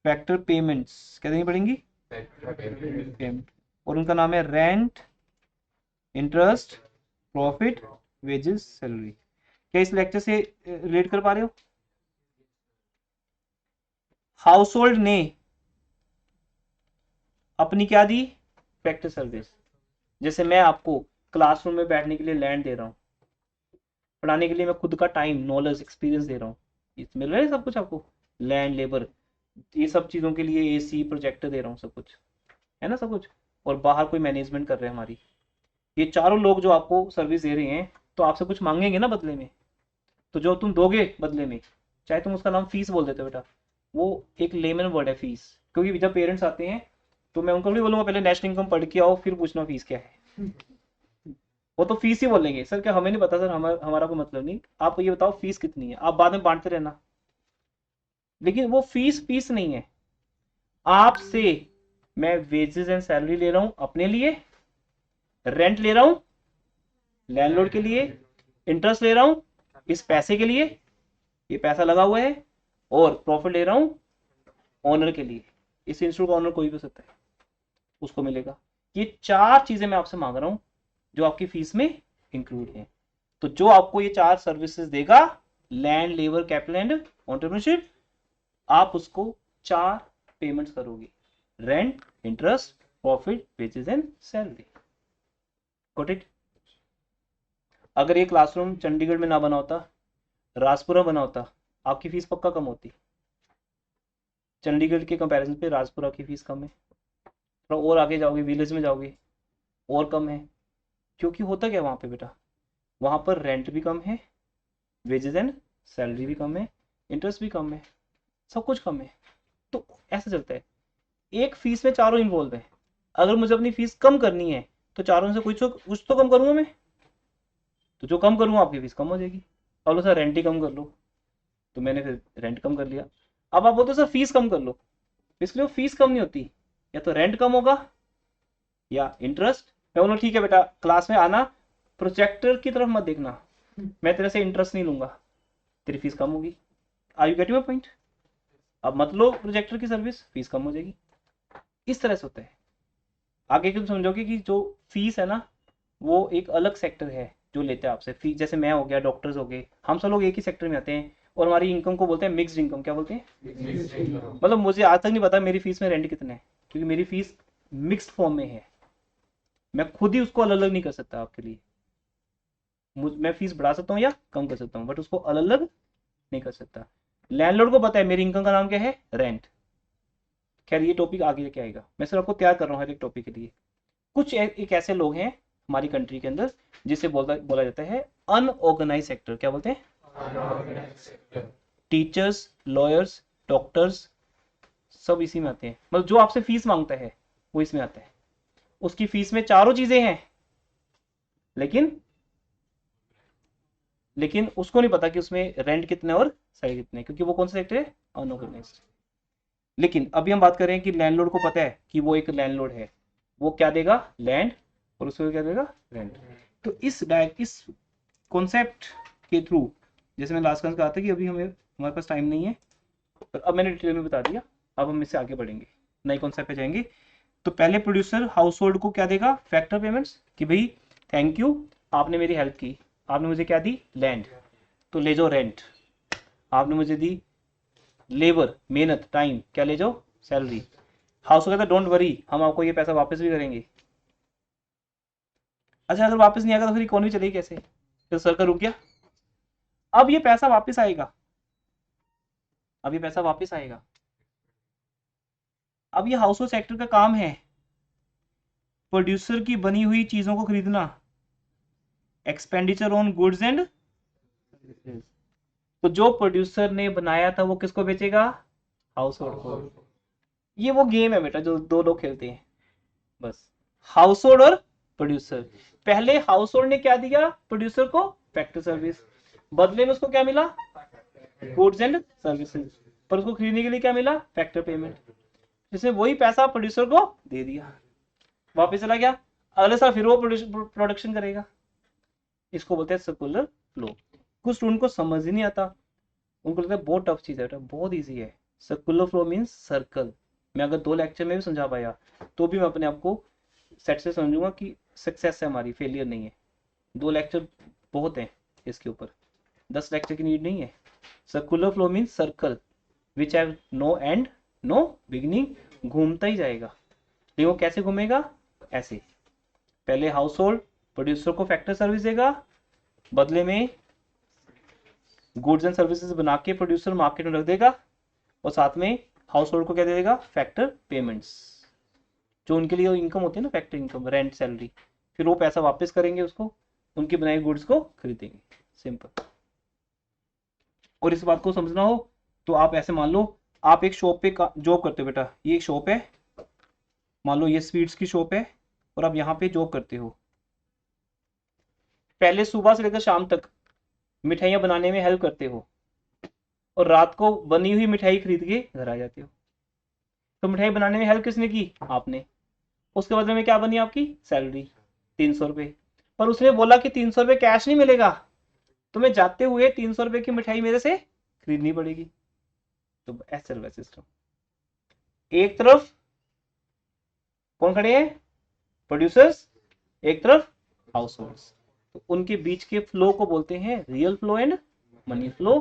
फैक्टर पेमेंट्स क्या देनी पड़ेंगी? पेमेंट। और उनका नाम है rent, interest, profit, wages, salary. क्या इस लेक्चर से रिलेट कर पा रहे हो? हाउस होल्ड ने अपनी क्या दी? Factor service. जैसे मैं आपको क्लासरूम में बैठने के लिए लैंड दे रहा हूँ, पढ़ाने के लिए मैं खुद का टाइम, नॉलेज, एक्सपीरियंस दे रहा हूँ, मिल रहा है सब कुछ आपको। लैंड, लेबर, ये सब चीज़ों के लिए एसी, प्रोजेक्टर दे रहा हूँ, सब कुछ है ना, सब कुछ। और बाहर कोई मैनेजमेंट कर रहे हैं हमारी। ये चारों लोग जो आपको सर्विस दे रहे हैं तो आपसे कुछ मांगेंगे ना बदले में। तो जो तुम दोगे बदले में, चाहे तुम उसका नाम फीस बोल देते हो बेटा, वो एक लेमन वर्ड है फीस। क्योंकि जब पेरेंट्स आते हैं तो मैं उनको नहीं बोलूंगा पहले नेशनल इनकम पढ़ के आओ फिर पूछना फीस क्या है। वो तो फीस ही बोलेंगे सर, क्या हमें नहीं पता सर, हमारा कोई मतलब नहीं, आप ये बताओ फीस कितनी है, आप बाद में बांटते रहना। लेकिन वो फीस नहीं है, आपसे मैं वेजेस एंड सैलरी ले रहा हूं अपने लिए, रेंट ले रहा हूं लैंडलॉर्ड के लिए, इंटरेस्ट ले रहा हूं इस पैसे के लिए, ये पैसा लगा हुआ है, और प्रॉफिट ले रहा हूं ओनर के लिए। इस इंस्टीट्यूट का ओनर कोई भी हो सकता है, उसको मिलेगा। ये 4 चीजें मैं आपसे मांग रहा हूं जो आपकी फीस में इंक्लूड है। तो जो आपको ये 4 सर्विसेज देगा, land, labour, capital and entrepreneurship, आप उसको 4 पेमेंट्स करोगे, rent, interest, profit, wages and salary. Got it? अगर ये क्लासरूम चंडीगढ़ में ना बना होता, राजपुरा बना होता, आपकी फीस पक्का कम होती। चंडीगढ़ के कंपैरिजन पे राजपुरा की फीस कम है, थोड़ा और आगे जाओगे, विलेज में जाओगे, और कम है। क्योंकि होता क्या वहाँ पे बेटा, वहाँ पर रेंट भी कम है, वेजेस एंड सैलरी भी कम है, इंटरेस्ट भी कम है, सब कुछ कम है। तो ऐसा चलता है, एक फीस में चारों इन्वॉल्व है। अगर मुझे अपनी फीस कम करनी है तो चारों से कुछ तो कम करूंगा मैं, तो जो कम करूंगा आपकी फीस कम हो जाएगी। अब लो सर रेंट ही कम कर लो, तो मैंने फिर रेंट कम कर लिया। अब आप बोलते हो सर फीस कम कर लो, इसलिए वो फीस कम नहीं होती, या तो रेंट कम होगा या इंटरेस्ट। मैं बोलूँ ठीक है बेटा क्लास में आना, प्रोजेक्टर की तरफ मत देखना, मैं तेरे से इंटरेस्ट नहीं लूंगा, तेरी फीस कम होगी। Are you getting my point? अब मत लो प्रोजेक्टर की सर्विस, फीस कम हो जाएगी। इस तरह से होता है। आगे तुम समझोगे कि जो फीस है ना, वो एक अलग सेक्टर है जो लेते हैं आपसे फीस। जैसे मैं हो गया, डॉक्टर्स हो गए, हम सब लोग एक ही सेक्टर में आते हैं, और हमारी इनकम को बोलते हैं मिक्स्ड इनकम। क्या बोलते हैं? मतलब मुझे आज तक नहीं पता मेरी फीस में रेंट कितने है, क्योंकि मेरी फीस मिक्स्ड फॉर्म में है। मैं खुद ही उसको अलग अलग नहीं कर सकता आपके लिए। मैं फीस बढ़ा सकता हूँ या कम कर सकता हूँ, बट उसको अलग अलग नहीं कर सकता। लैंडलॉर्ड को पता है मेरी इनकम का नाम क्या है, रेंट। खैर ये टॉपिक आगे लेके आएगा, मैं सिर्फ आपको तैयार कर रहा हूँ हर एक टॉपिक के लिए। कुछ एक ऐसे लोग हैं हमारी कंट्री के अंदर जिसे बोला जाता है अनऑर्गेनाइज सेक्टर। क्या बोलते हैं? टीचर्स, लॉयर्स, डॉक्टर्स, सब इसी में आते हैं। मतलब जो आपसे फीस मांगता है वो इसमें आता है। उसकी फीस में चारों चीजें हैं, लेकिन उसको नहीं पता कि उसमें रेंट कितने और सैलरी कितने, क्योंकि वो कौन सा सेक्टर है, अनऑर्गेनाइज्ड। लेकिन अभी हम बात कर रहे हैं कि लैंडलॉर्ड को पता है कि वो एक लैंडलॉर्ड है, वो क्या देगा, लैंड, और उसको क्या देगा, रेंट। तो इस कॉन्सेप्ट के थ्रू, जैसे मैं लास्ट क्लास कहा था कि अभी हमारे पास टाइम नहीं है, पर अब मैंने डिटेल में बता दिया, अब हम इससे आगे बढ़ेंगे, नए कॉन्सेप्ट पे जाएंगे। तो पहले प्रोड्यूसर हाउस होल्ड को क्या देगा, फैक्टर पेमेंट्स, कि भाई थैंक यू, आपने मेरी हेल्प की, आपने मुझे क्या दी, लैंड, तो ले जाओ रेंट। आपने मुझे दी लेबर, मेहनत, टाइम, क्या ले जाओ, सैलरी। हाउस कहता है डोंट वरी, हम आपको ये पैसा वापस भी करेंगे। अच्छा अगर वापस नहीं आएगा तो फिर इकोनॉमी चलेगी कैसे, फिर सर्कल रुक गया। अब ये पैसा वापस आएगा, अब ये पैसा वापस आएगा। अब ये हाउस होल्ड सेक्टर का काम है प्रोड्यूसर की बनी हुई चीजों को खरीदना, एक्सपेंडिचर ऑन गुड्स एंड। तो जो प्रोड्यूसर ने बनाया था वो किसको बेचेगा, हाउस होल्ड को। ये वो गेम है बेटा जो दो लोग खेलते हैं बस, हाउस होल्ड और प्रोड्यूसर। पहले हाउस होल्ड ने क्या दिया प्रोड्यूसर को, फैक्टर सर्विस, बदले में उसको क्या मिला, गुड्स एंड सर्विसेज, पर उसको खरीदने के लिए क्या मिला, फैक्टर पेमेंट। जिसने वही पैसा प्रोड्यूसर को दे दिया, वापस चला गया, अगले साल फिर वो प्रोडक्शन करेगा। इसको बोलते हैं सर्कुलर फ्लो। कुछ स्टूडेंट को समझ ही नहीं आता, उनको लगता है बहुत टफ चीज है, बहुत ईजी है। Circular flow means circle. मैं अगर 2 लेक्चर में भी समझा पाया तो भी मैं अपने आप को सेट से समझूंगा कि सक्सेस है हमारी, फेलियर नहीं है। 2 लेक्चर बहुत हैं इसके ऊपर, 10 लेक्चर की नीड नहीं है। Circular flow means circle which have no end no beginning, घूमता ही जाएगा। लेकिन वो कैसे घूमेगा, ऐसे, पहले हाउस होल्ड प्रोड्यूसर को फैक्टर सर्विस देगा, बदले में गुड्स एंड सर्विसेज बना के प्रोड्यूसर मार्केट में रख देगा, और साथ में हाउस होल्ड को क्या दे देगा, फैक्टर पेमेंट्स, जो उनके लिए इनकम होती है ना, फैक्टर इनकम, रेंट, सैलरी। फिर वो पैसा वापस करेंगे उसको, उनकी बनाई गुड्स को खरीदेंगे, सिंपल। और इस बात को समझना हो तो आप ऐसे मान लो आप एक शॉप पे जॉब करते हो बेटा, ये एक शॉप है, मान लो ये स्वीट्स की शॉप है, और आप यहाँ पे जॉब करते हो। पहले सुबह से लेकर शाम तक मिठाइयाँ बनाने में हेल्प करते हो और रात को बनी हुई मिठाई खरीद के घर आ जाते हो। तो मिठाई बनाने में हेल्प किसने की? आपने। उसके बदले में क्या बनी आपकी? सैलरी 300 रुपये। पर उसने बोला कि 300 रुपये कैश नहीं मिलेगा, तुम्हें जाते हुए 300 रुपये की मिठाई मेरे से खरीदनी पड़ेगी। तो ऐसे चल रहा है सिस्टम। एक तरफ कौन खड़े हैं? प्रोड्यूसर्स, एक तरफ हाउस होल्ड्स। तो उनके बीच के फ्लो को बोलते हैं real flow and money flow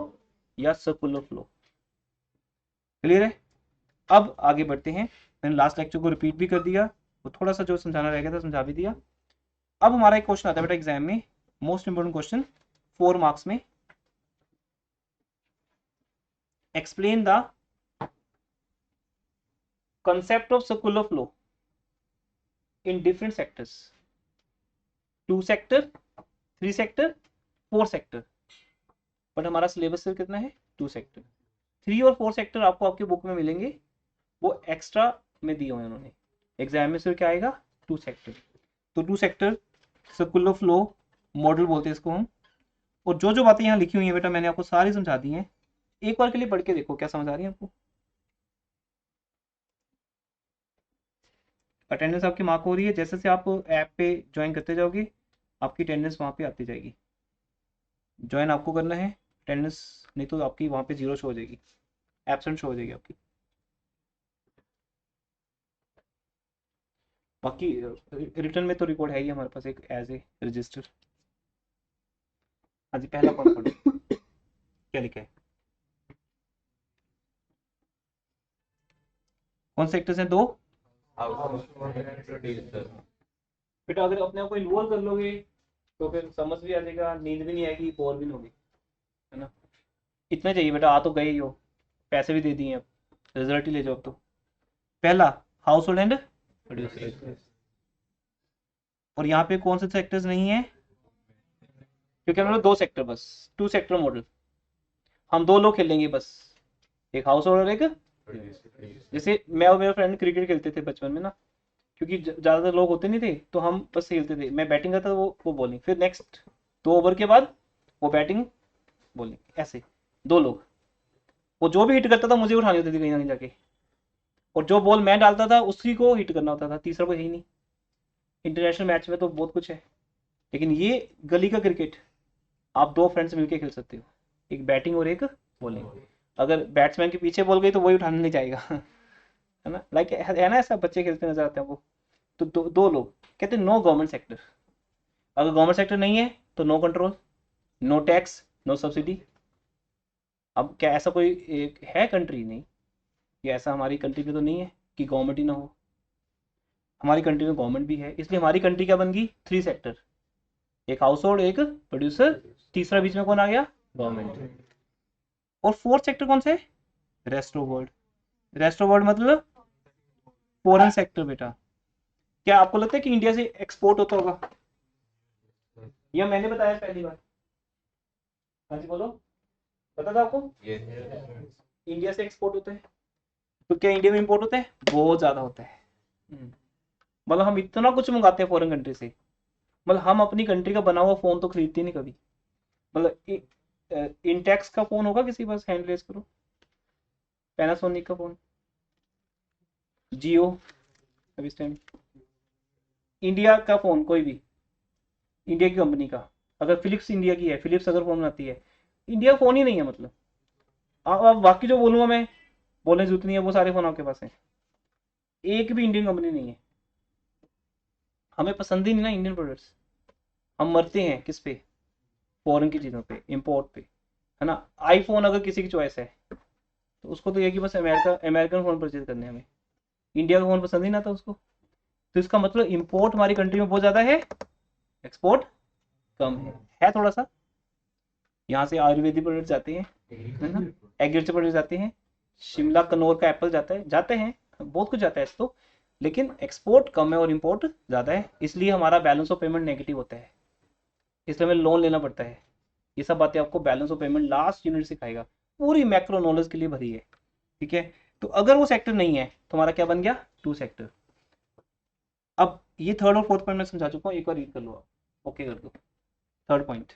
या सर्कुलर फ्लो। क्लियर है? अब आगे बढ़ते हैं। मैंने लास्ट लेक्चर को रिपीट भी कर दिया, तो थोड़ा सा जो समझाना रह गया था समझा भी दिया। अब हमारा एक क्वेश्चन आता है बेटा एग्जाम में, मोस्ट इंपोर्टेंट क्वेश्चन 4 मार्क्स में। Explain the concept of circular flow in different sectors, 2 sector, 3 sector, 4 sector. But हमारा सिलेबस सिर्फ कितना है? 2 सेक्टर। 3 और 4 सेक्टर आपको आपके बुक में मिलेंगे, वो एक्स्ट्रा में दिए हुए उन्होंने। एग्जाम में सिर्फ क्या आएगा? 2 सेक्टर। तो 2 सेक्टर सर्कुलर फ्लो मॉडल बोलते हैं इसको हम। और जो जो बातें यहाँ लिखी हुई हैं बेटा मैंने आपको सारी समझा दी हैं। एक बार के लिए पढ़ के देखो क्या समझ आ रही है आपको। अटेंडेंस आपकी मार्क हो रही है, जैसे से आप ऐप पे ज्वाइन करते जाओगे आपकी अटेंडेंस वहाँ पे आती जाएगी। ज्वाइन आपको करना है, अटेंडेंस नहीं तो आपकी वहाँ पे 0 शो हो जाएगी, एब्सेंट शो हो जाएगी आपकी। बाकी रिटर्न में तो रिकॉर्ड है ही हमारे पास एक एज ए रजिस्टर। हाँ जी, पहला पॉइंट पढ़ो क्या लिखा है। कौन से सेक्टर्स हैं? 2। बेटा अगर अपने आप को इन्वॉल्व कर लोगे तो फिर समझ भी आ जाएगा, नींद भी नहीं आएगी, बोर भी नहीं होगी, है ना। इतना चाहिए बेटा, आ तो गए ही हो, पैसे भी दे दिए, अब रिजल्ट ही ले जाओ अब तो। पहला हाउस होल्ड एंड प्रोड्यूसर। और यहाँ पे कौन से सेक्टर्स नहीं है? क्योंकि हम लोग 2 सेक्टर, बस 2 सेक्टर मॉडल। हम 2 लोग खेलेंगे बस, एक हाउस होल्ड और एक। जैसे मैं और मेरा फ्रेंड क्रिकेट खेलते थे बचपन में ना, क्योंकि ज्यादातर लोग होते नहीं थे तो हम बस खेलते थे। मैं बैटिंग करता था, वो बॉलिंग, फिर नेक्स्ट 2 ओवर के बाद वो बैटिंग बॉलिंग, ऐसे 2 लोग। वो जो भी हिट करता था मुझे उठानी होती थी कहीं ना कहीं जाके, और जो बॉल मैं डालता था उसी को हिट करना होता था, तीसरा कोई है ही नहीं। इंटरनेशनल मैच में तो बहुत कुछ है, लेकिन ये गली का क्रिकेट आप 2 फ्रेंड्स मिलकर खेल सकते हो, एक बैटिंग और एक बॉलिंग। अगर बैट्समैन के पीछे बॉल गई तो वही उठाने नहीं जाएगा है ना, लाइक है ना, ऐसा बच्चे खेलते नजर आते हैं वो। तो 2 लोग कहते हैं नो गवर्नमेंट सेक्टर। अगर गवर्नमेंट सेक्टर नहीं है तो no control, no tax, no subsidy. अब क्या ऐसा कोई एक है कंट्री? नहीं, ये ऐसा हमारी कंट्री में तो नहीं है कि गवर्नमेंट ही ना हो। हमारी कंट्री में गवर्नमेंट भी है, इसलिए हमारी कंट्री क्या बन गई? 3 सेक्टर, एक हाउस होल्ड, एक प्रोड्यूसर, तीसरा बीच में कौन आ गया? गवर्नमेंट। और 4th सेक्टर कौन से? Rest of world. Rest of world मतलब फॉरेन सेक्टर बेटा। क्या आपको लगता है कि इंडिया से एक्सपोर्ट होता होगा? यह मैंने बताया पहली बार। हाँ जी बोलो, पता था आपको? इंडिया से एक्सपोर्ट होते हैं। तो क्या इंडिया में इंपोर्ट होता है? बहुत ज्यादा होता है। मतलब हम इतना कुछ मंगाते हैं फॉरेन कंट्री से, मतलब हम अपनी कंट्री का बना हुआ फोन तो खरीदते नहीं कभी। मतलब इंटेक्स का फोन होगा किसी पास? हैंड रेज करो। पैनासोनिक का फोन, जियो, अब इस टाइम इंडिया का फोन कोई भी इंडिया की कंपनी का, अगर फिलिप्स इंडिया की है, फिलिप्स अगर फोन बनाती है, इंडिया फोन ही नहीं है। मतलब अब बाकी जो बोलूंगा मैं, बोलने की जरूरत नहीं है, वो सारे फोन आपके पास है, एक भी इंडियन कंपनी नहीं है। हमें पसंद ही नहीं ना इंडियन प्रोडक्ट्स, हम मरते हैं किस पे? फॉरेन की चीज़ों पे, इम्पोर्ट पे, है ना। आईफोन अगर किसी की चॉइस है तो उसको तो ये कि बस अमेरिकन फ़ोन परचेज करने हैं हमें, इंडिया का फ़ोन पसंद ही ना था उसको। तो इसका मतलब इम्पोर्ट हमारी कंट्री में बहुत ज़्यादा है, एक्सपोर्ट कम है थोड़ा सा। यहाँ से आयुर्वेदिक प्रोडक्ट जाते हैं, है ना, एग्रीकल्चर प्रोडक्ट जाते हैं, शिमला कनौर का एप्पल जाते हैं, बहुत कुछ जाता है तो, लेकिन एक्सपोर्ट कम है और इम्पोर्ट ज़्यादा है, इसलिए हमारा बैलेंस ऑफ पेमेंट नेगेटिव होता है, इसलिए हमें लोन लेना पड़ता है। ये सब बातें आपको balance of payment last unit सिखाएगा, पूरी मैक्रो नॉलेज के लिए भरी है, ठीक है। तो अगर वो सेक्टर नहीं है तो हमारा क्या बन गया? 2 सेक्टर। अब ये 3rd और 4th पॉइंट मैं समझा चुका हूँ, एक बार रीड कर लो आप, ओके कर दो। Third point.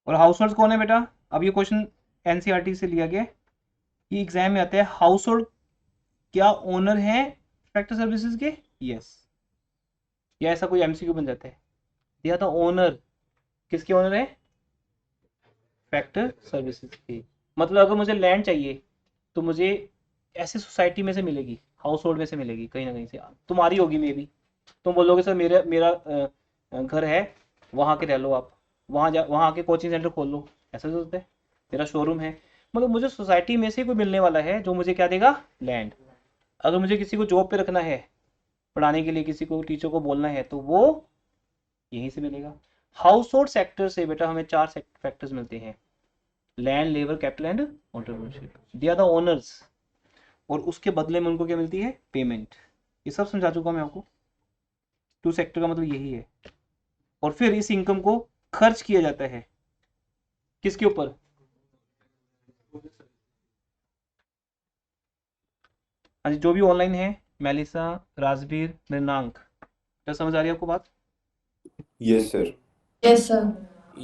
और हाउस होल्ड कौन है बेटा? अब ये क्वेश्चन एनसीईआरटी से लिया गया है, ये एग्जाम में आता है। हाउस होल्ड क्या ओनर है फैक्टर सर्विसेज के? यस। या ऐसा कोई एमसीक्यू बन जाता है, दिया था ओनर, किसके ओनर है? फैक्टर सर्विसेज के। मतलब अगर मुझे लैंड चाहिए तो मुझे ऐसे सोसाइटी में से मिलेगी, हाउस होल्ड में से मिलेगी, कहीं ना कहीं से तुम्हारी होगी मे भी। तुम बोलोगे सर मेरा मेरा घर है, वहाँ के रह लो आप, वहाँ आके कोचिंग सेंटर खोल लो, ऐसा सोचते हैं। मेरा शोरूम है, मतलब मुझे सोसाइटी में से कोई मिलने वाला है जो मुझे क्या देगा? लैंड। अगर मुझे किसी को जॉब पे रखना है, पढ़ाने के लिए किसी को टीचर को बोलना है, तो वो यहीं से मिलेगा। हाउस होल्ड सेक्टर से बेटा हमें चार फैक्टर्स मिलते हैं, land, labour, capital and entrepreneurship. They are the owners, और उसके बदले में उनको क्या मिलती है? पेमेंट। ये सब समझा चुका मैं आपको। टू सेक्टर का मतलब यही है। और फिर इस इनकम को खर्च किया जाता है किसके ऊपर? हाँ जी, जो भी ऑनलाइन है, मेलिसा, राजवीर, मृणांक, क्या समझ आ रही है आपको बात? Yes, sir. Yes, sir.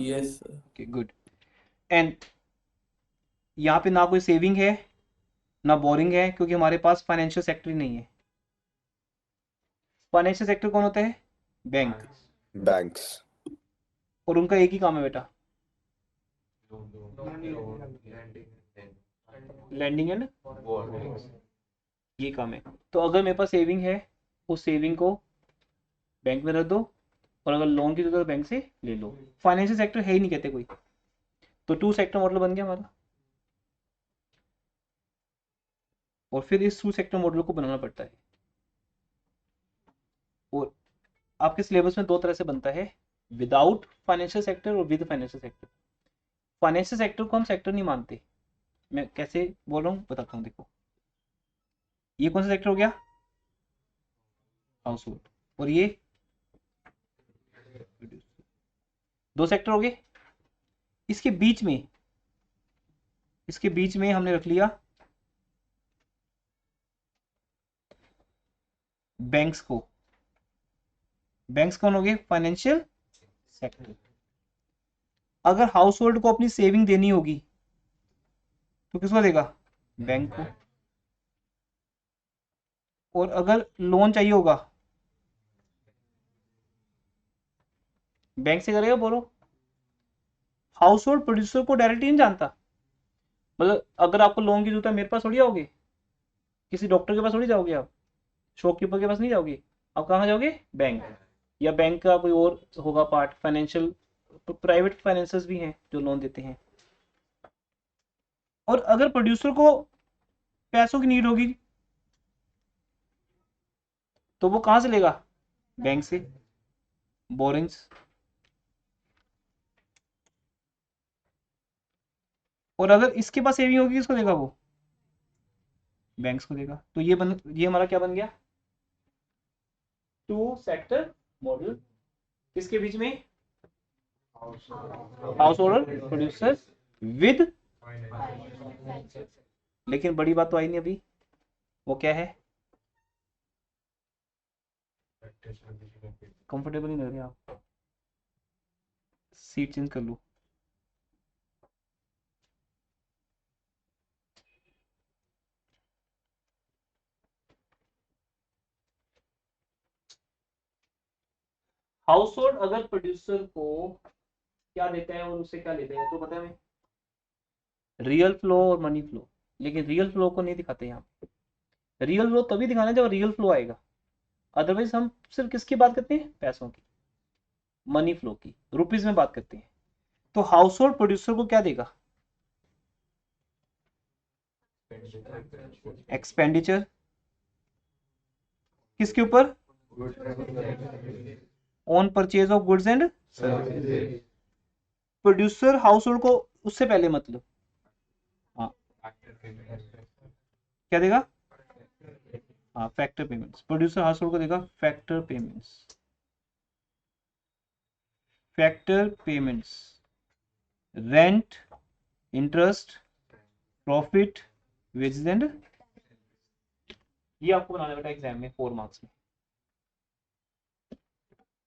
Yes, sir. Okay good. And यहाँ पे ना कोई सेविंग है ना बोरिंग है, क्योंकि हमारे पास फाइनेंशियल सेक्टर ही नहीं है। फाइनेंशियल सेक्टर कौन होता है? बैंक। Banks. और उनका एक ही काम है बेटा, लैंडिंग एंड ये काम है। तो अगर मेरे पास सेविंग है, उस सेविंग को बैंक में रख दो, और अगर लोन की जरूरत है बैंक से ले लो। फाइनेंशियल सेक्टर है ही नहीं कहते कोई। तो टू सेक्टर मॉडल बन गया हमारा। और फिर इस टू सेक्टर मॉडल को बनाना पड़ता है, और आपके सिलेबस में दो तरह से बनता है, विदाउट फाइनेंशियल सेक्टर और with financial sector. Financial sector को हम सेक्टर नहीं मानते। मैं कैसे बोल रहा हूँ बताता हूँ, देखो ये कौन सा सेक्टर हो गया? House hold. और ये दो सेक्टर हो गए। इसके बीच में, इसके बीच में हमने रख लिया बैंक्स को। बैंक्स कौन हो गए? Financial sector. अगर हाउस होल्ड को अपनी सेविंग देनी होगी तो किसको देगा? बैंक को। और अगर लोन चाहिए होगा, बैंक से करेगा। बोलो, हाउस होल्ड प्रोड्यूसर को डायरेक्टली नहीं जानता। मतलब अगर आपको लोन की जरूरत है, मेरे पास थोड़ी आओगे, किसी डॉक्टर के पास थोड़ी जाओगे आप, शॉपकीपर के पास नहीं जाओगे। आप कहाँ जाओगे? बैंक। या बैंक का कोई और होगा पार्ट, फाइनेंशियल, प्राइवेट फाइनेंसर्स भी हैं जो लोन देते हैं। और अगर प्रोड्यूसर को पैसों की नीड होगी तो वो कहां से लेगा? बैंक से, बोरिंग्स। और अगर इसके पास सेविंग होगी, किसको देगा वो? बैंक्स को देगा। तो ये हमारा क्या बन गया? Two sector model. किसके बीच में? House hold producers with. लेकिन बड़ी बात तो आई नहीं अभी, वो क्या है? कंफर्टेबल नहीं लग रहे आप, सीट चेंज कर लो। हाउस होल्ड अगर प्रोड्यूसर को क्या देता है और उससे क्या लेता है, तो पता है हमें, रियल फ्लो और मनी फ्लो। लेकिन रियल फ्लो को नहीं दिखाते यहाँ। रियल फ्लो तभी दिखाना जब रियल फ्लो आएगा, अदरवाइज हम सिर्फ किसकी बात करते हैं? पैसों की, मनी फ्लो की, रुपीज में बात करते हैं। तो हाउस होल्ड प्रोड्यूसर को क्या देगा? एक्सपेंडिचर। किसके ऊपर? On purchase of goods and services. Producer house hold को उससे पहले मतलब, हाँ क्या देगा, हाँ factor payments. Producer house hold को देगा factor payments, factor payments, rent, interest, profit, wages and, ये आपको बनाना बेटा एग्जाम में 4 मार्क्स में।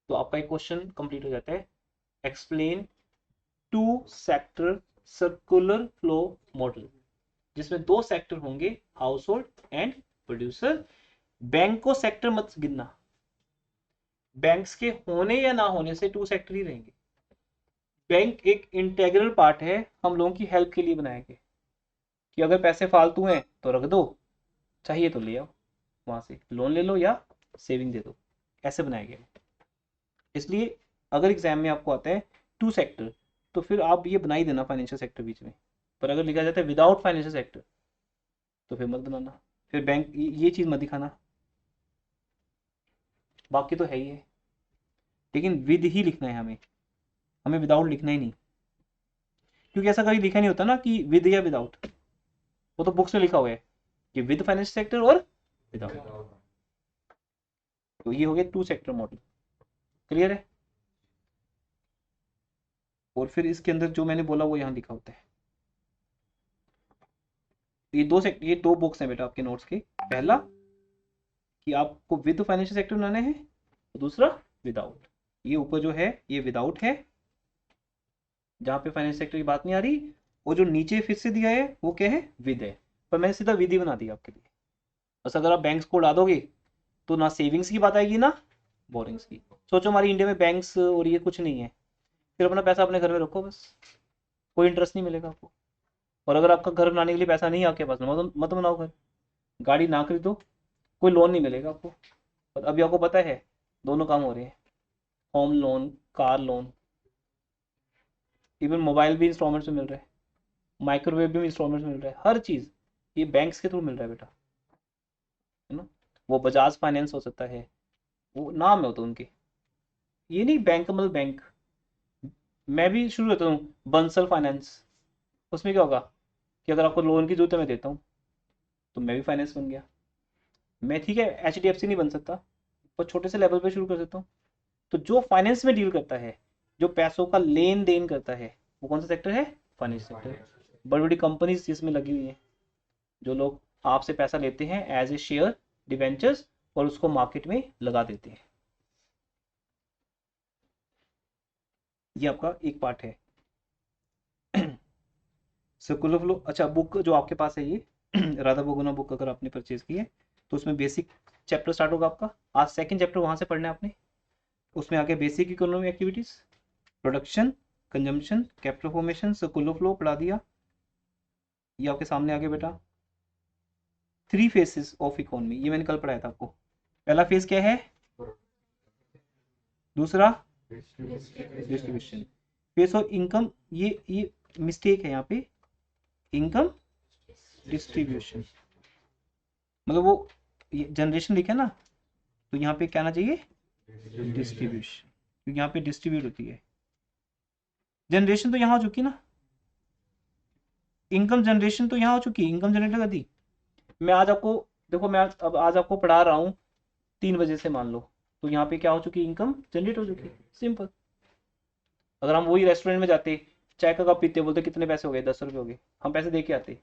तो आपका एक क्वेश्चन कंप्लीट हो जाता है। Explain two sector circular flow model, जिसमें 2 सेक्टर होंगे, house hold and producer. Bank को सेक्टर मत गिनना, बैंक्स के होने या ना होने से 2 सेक्टर ही रहेंगे। बैंक एक इंटेग्रल पार्ट है, हम लोगों की हेल्प के लिए बनाया गया कि अगर पैसे फालतू हैं तो रख दो, चाहिए तो ले आओ, वहां से लोन ले लो या सेविंग दे दो, ऐसे बनाया गया। इसलिए अगर एग्जाम में आपको आता है 2 सेक्टर, तो फिर आप ये बना ही देना फाइनेंशियल सेक्टर बीच में। पर अगर लिखा जाता है विदाउट फाइनेंशियल सेक्टर, तो फिर मत बनाना, फिर बैंक ये चीज मत दिखाना। बाकी तो है ही है, लेकिन विद ही लिखना है हमें, हमें विदाउट लिखना ही नहीं, क्योंकि ऐसा कभी लिखा नहीं होता ना कि विद या विदाउट। वो तो बुक्स में लिखा हुआ है कि विद फाइनेंशियल सेक्टर और विदाउट। तो ये हो गया 2 सेक्टर मॉडल, क्लियर है। और फिर इसके अंदर जो मैंने बोला वो यहाँ लिखा होता है। ये 2 बुक्स हैं बेटा आपके नोट्स के। पहला कि आपको विद फाइनेंशियल सेक्टर बनाना है, दूसरा विदाउट। ये ऊपर जो है ये विदाउट है, जहां पे फाइनेंशियल सेक्टर की बात नहीं आ रही, और जो नीचे फिर से दिया है वो क्या है, विद है। पर मैंने सीधा विद ही बना दिया आपके लिए। बस अगर आप बैंक्स को उड़ा दोगे तो ना सेविंग्स की बात आएगी ना बोरिंग्स की। सोचो हमारी इंडिया में बैंक्स और ये कुछ नहीं है, फिर अपना पैसा अपने घर में रखो बस, कोई इंटरेस्ट नहीं मिलेगा आपको। और अगर आपका घर बनाने के लिए पैसा नहीं है आपके पास, मत बनाओ घर, गाड़ी ना खरीदो, कोई लोन नहीं मिलेगा आपको। और अभी आपको पता है दोनों काम हो रहे हैं, home loan, car loan, even mobile भी इंस्टॉलमेंट में मिल रहा है, माइक्रोवेव भी इंस्टॉलमेंट में मिल रहा है, हर चीज़ ये बैंक्स के थ्रू मिल रहा है बेटा, है ना। वो बजाज फाइनेंस हो सकता है, वो नाम है तो उनके, ये नहीं बैंक मतलब बैंक। मैं भी शुरू करता हूँ बंसल फाइनेंस, उसमें क्या होगा कि अगर आपको लोन की जरूरत है मैं देता हूँ, तो मैं भी फाइनेंस बन गया। मैं ठीक है HDFC नहीं बन सकता, पर छोटे से लेवल पे शुरू कर सकता हूँ। तो जो फाइनेंस में डील करता है, जो पैसों का लेन देन करता है, वो कौन सा सेक्टर है, फाइनेंस सेक्टर। बड़ी बड़ी कंपनीज इसमें लगी हुई हैं, जो लोग आपसे पैसा लेते हैं एज ए शेयर डिवेंचर्स और उसको मार्केट में लगा देते हैं। ये आपका एक पार्ट है सर्कुलर फ्लो। अच्छा बुक जो आपके पास है ये राधा बहुगुणा बुक अगर आपने परचेज की है, तो उसमें बेसिक चैप्टर स्टार्ट होगा आपका। आज सेकंड चैप्टर वहां से पढ़ना है आपने। उसमें आगे basic economic activities, production, consumption, capital formation, circular flow पढ़ा दिया। ये आपके सामने आगे बेटा 3 फेसेस ऑफ इकोनॉमी, ये मैंने कल पढ़ाया था आपको। पहला फेज क्या है, दूसरा डिस्ट्रीब्यूशन, फेस ऑफ इनकम। ये मिस्टेक है यहाँ पे, इनकम डिस्ट्रीब्यूशन, मतलब वो जनरेशन लिखा है ना, तो यहाँ पे क्या आना चाहिए, डिस्ट्रीब्यूशन, क्योंकि यहाँ पे डिस्ट्रीब्यूट होती है। जनरेशन तो यहाँ हो चुकी ना, इनकम जनरेशन तो यहाँ हो चुकी है, इनकम जनरेट कर दी। मैं आज आपको, देखो मैं अब आज आपको पढ़ा रहा हूँ 3 बजे से मान लो, तो यहाँ पे क्या हो चुकी है, इनकम जनरेट हो चुकी है, सिंपल। अगर हम वही रेस्टोरेंट में जाते, चाय का कप पीते, बोलते कितने पैसे हो गए, 10 रुपये हो गए, हम पैसे दे के आते,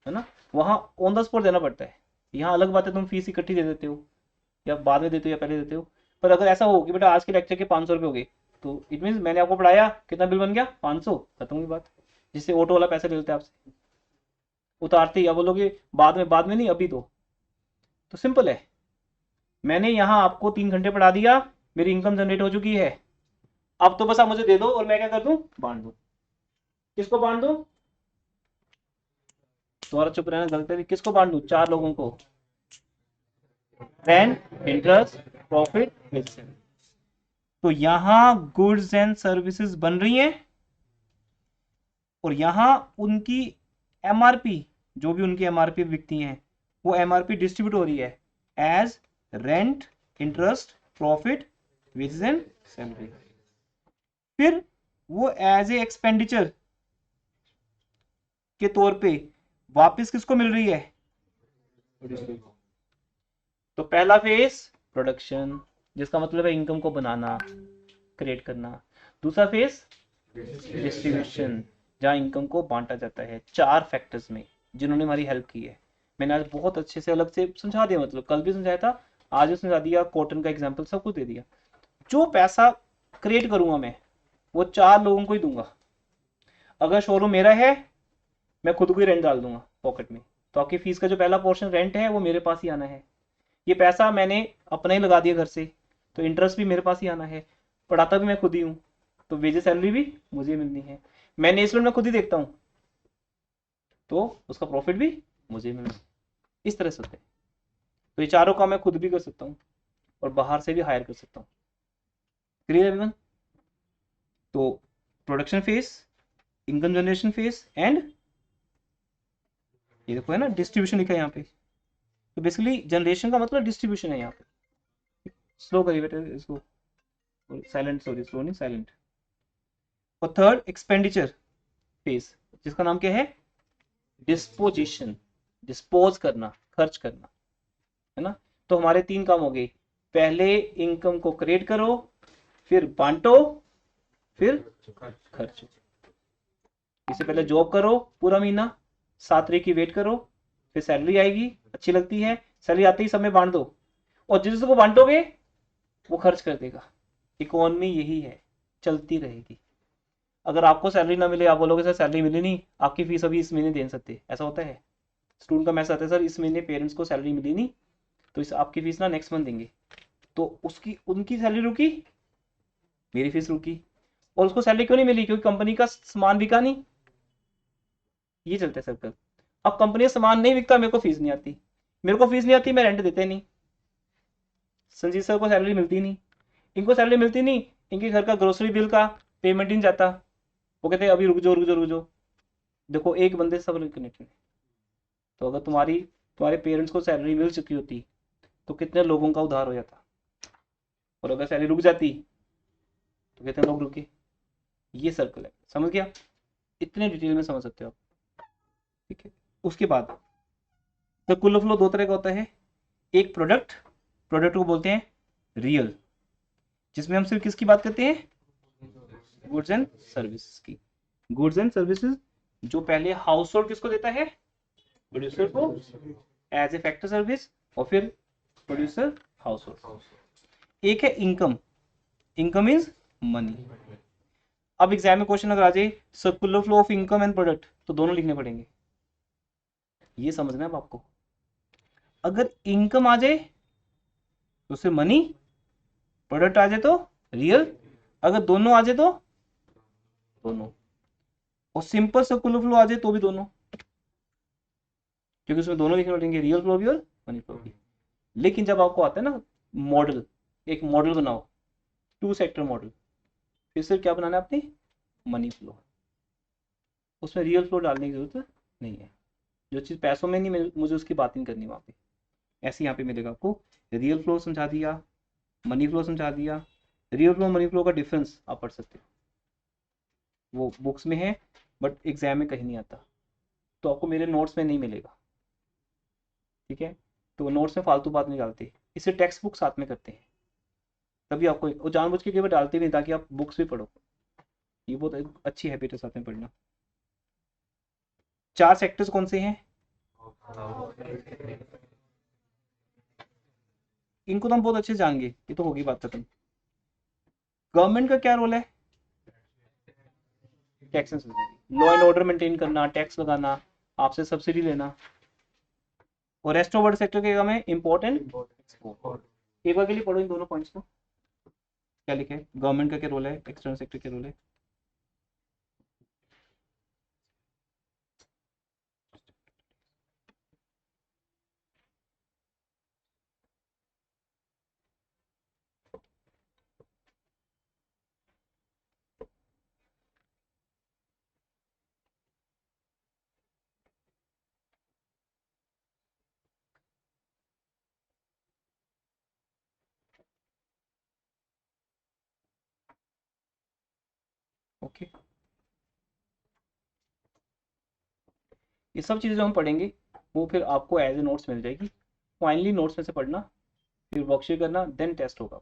है ना। वहाँ ऑन द स्पॉट देना पड़ता है। यहाँ अलग बात है तुम फीस इकट्ठी दे देते हो, या बाद में देते हो या पहले देते हो। पर अगर ऐसा हो कि बेटा आज के लेक्चर के 500 रुपये हो गए, तो इट मीन मैंने आपको पढ़ाया, कितना बिल बन गया, 500, खत्म हुई बात। जिससे ऑटो वाला पैसे ले लेते हैं आपसे, उतारते ही अब बोलोगे बाद में नहीं अभी तो सिंपल है। मैंने यहाँ आपको 3 घंटे पढ़ा दिया, मेरी इनकम जनरेट हो चुकी है। अब तो बस आप मुझे दे दो और मैं क्या कर दूं, बांट दूं। किसको बांट दूं, तुम्हारा चुप रहना गलत है, किसको बांट दूं, 4 लोगों को, रेंट, इंटरेस्ट, प्रॉफिट। तो यहां गुड्स एंड सर्विसेज बन रही हैं, और यहां उनकी MRP, जो भी उनकी MRP बिकती हैं, वो MRP डिस्ट्रीब्यूट हो रही है as rent, interest, profit, wages and salary. फिर वो एज ए एक्सपेंडिचर के तौर पे वापस किसको मिल रही है? प्रोड्यूसर को। तो पहला फेज प्रोडक्शन, जिसका मतलब है इनकम को बनाना, क्रिएट करना। दूसरा फेज डिस्ट्रीब्यूशन, जहां इनकम को बांटा जाता है। चार फैक्टर्स में जिन्होंने हमारी हेल्प की है। मैंने आज बहुत अच्छे से अलग से समझा दिया, मतलब कल भी समझाया था, आज भी समझा दिया, कॉटन का एग्जाम्पल सब कुछ दे दिया। जो पैसा क्रिएट करूंगा वो चार लोगों को ही दूंगा। अगर शोरूम मेरा है, मैं खुद को ही रेंट डाल दूंगा पॉकेट में, तो आपकी फीस का जो पहला पोर्शन रेंट है वो मेरे पास ही आना है। ये पैसा मैंने अपना ही लगा दिया घर से, तो इंटरेस्ट भी मेरे पास ही आना है। पढ़ाता भी मैं खुद ही हूँ, तो वेजेस सैलरी भी मुझे मिलनी है। मैनेजमेंट मैं खुद ही देखता हूँ, तो उसका प्रॉफिट भी मुझे मिलना है। इस तरह से होते हैं। तो ये चारों काम मैं खुद भी कर सकता हूँ और बाहर से भी हायर कर सकता हूँ। Clear everyone? तो production phase, income generation phase and ये देखो है ना डिस्ट्रीब्यूशन लिखा है यहाँ पे। तो बेसिकली जनरेशन का मतलब डिस्ट्रीब्यूशन है यहाँ पे। स्लो करिए बेटा इसको, साइलेंट, सॉरी स्लो नहीं साइलेंट। और थर्ड एक्सपेंडिचर फेज, जिसका नाम क्या है? डिस्पोजिशन, डिस्पोज करना, खर्च करना, है ना। तो हमारे तीन काम हो गए। पहले इनकम को क्रिएट करो, फिर बांटो, फिर खर्च। इससे पहले जॉब करो पूरा महीना, 7 तारीख की वेट करो, फिर सैलरी आएगी, अच्छी लगती है, सैलरी आते ही समय बांट दो, और जिसको बांटोगे वो खर्च कर देगा। इकोनॉमी यही है, चलती रहेगी। अगर आपको सैलरी ना मिले, आप बोलोगे सर सैलरी मिली नहीं, आपकी फीस अभी इस महीने दे नहीं सकते, ऐसा होता है। स्टूडेंट का मैसेज आता है सर इस महीने पेरेंट्स को सैलरी मिली नहीं, तो इस आपकी फीस ना नेक्स्ट मंथ देंगे। तो उसकी उनकी सैलरी रुकी, मेरी फीस रुकी। और उसको सैलरी क्यों नहीं मिली? क्योंकि कंपनी का सामान बिका नहीं। ये चलता है सर्कल। अब कंपनी का सामान नहीं बिकता, मेरे को फीस नहीं आती, मेरे को फीस नहीं आती, मैं रेंट देते नहीं, संजीत सर को सैलरी मिलती नहीं, इनको सैलरी मिलती नहीं, इनके घर का ग्रोसरी बिल का पेमेंट ही नहीं जाता। वो कहते हैं अभी रुक जाओ रुक जाओ रुक जाओ। देखो एक बंदे से सब कनेक्टेड है। तो अगर तुम्हारे पेरेंट्स को सैलरी मिल चुकी होती, तो कितने लोगों का उधार हो जाता। और अगर सैलरी रुक जाती, तो कितने लोग रुके। ये सर्कल है, समझ गया? इतने डिटेल में समझ सकते हो आप। ठीक है। उसके बाद सर्कुलर फ्लो दो तरह का होता है। एक प्रोडक्ट, प्रोडक्ट को बोलते हैं रियल, जिसमें हम सिर्फ किसकी बात करते हैं? गुड्स एंड सर्विसेज की। गुड्स एंड सर्विसेज जो पहले हाउस होल्ड किसको देता है? प्रोड्यूसर को एज ए फैक्टर सर्विस, और फिर प्रोड्यूसर हाउस होल्ड। एक है इनकम, इनकम इज मनी। अब एग्जाम में क्वेश्चन अगर आ जाए circular flow of income and product, तो दोनों लिखने पड़ेंगे। ये समझना है अब आपको। अगर इनकम आ जाए तो उससे मनी, प्रोडक्ट आ जाए तो रियल, अगर दोनों आ जाए तो दोनों, और सिंपल सर्कुलर फ्लो आ जाए तो भी दोनों, क्योंकि उसमें दोनों लिखने पड़ेंगे, रियल फ्लो भी और मनी फ्लो भी। लेकिन जब आपको आता है ना मॉडल, एक मॉडल बनाओ, 2 सेक्टर मॉडल, फिर से क्या बनाना है आपने? Money flow. उसमें रियल फ्लो डालने की जरूरत नहीं है। जो चीज़ पैसों में नहीं मुझे उसकी बात नहीं करनी वहाँ पे। ऐसे यहाँ पे मिलेगा आपको, रियल फ्लो समझा दिया, मनी फ्लो समझा दिया। रियल फ्लो मनी फ्लो का डिफरेंस आप पढ़ सकते हो, वो बुक्स में है, बट एग्जाम में कहीं नहीं आता, तो आपको मेरे नोट्स में नहीं मिलेगा। ठीक है। तो नोट्स में फालतू बात नहीं डालते, इसे टेक्स्ट बुक साथ में करते हैं, तभी आपको वो जानबूझ के केवल डालते भी नहीं ताकि आप बुक्स भी पढ़ो। ये बहुत अच्छी हैबिट है साथ में पढ़ना। 4 सेक्टर्स कौन से हैं? इनको तो हम बहुत अच्छे से जानेंगे, ये तो होगी बात खत्म। गवर्नमेंट का क्या रोल है? Tax and subsidy, law and order maintain करना, टैक्स लगाना, आपसे सब्सिडी लेना। और रेस्ट ऑफ वर्ल्ड सेक्टर के काम है इंपोर्टेंट एक्सपोर्ट। एक बार के लिए पढ़ो इन दोनों पॉइंट्स को, क्या लिखे है, गवर्नमेंट का क्या रोल है, एक्सटर्नल सेक्टर क्या रोल है। ओके, ये सब चीज़ें जो हम पढ़ेंगे वो फिर आपको एज ए नोट्स मिल जाएगी। फाइनली नोट्स में से पढ़ना, फिर वर्कशीट करना, देन टेस्ट होगा।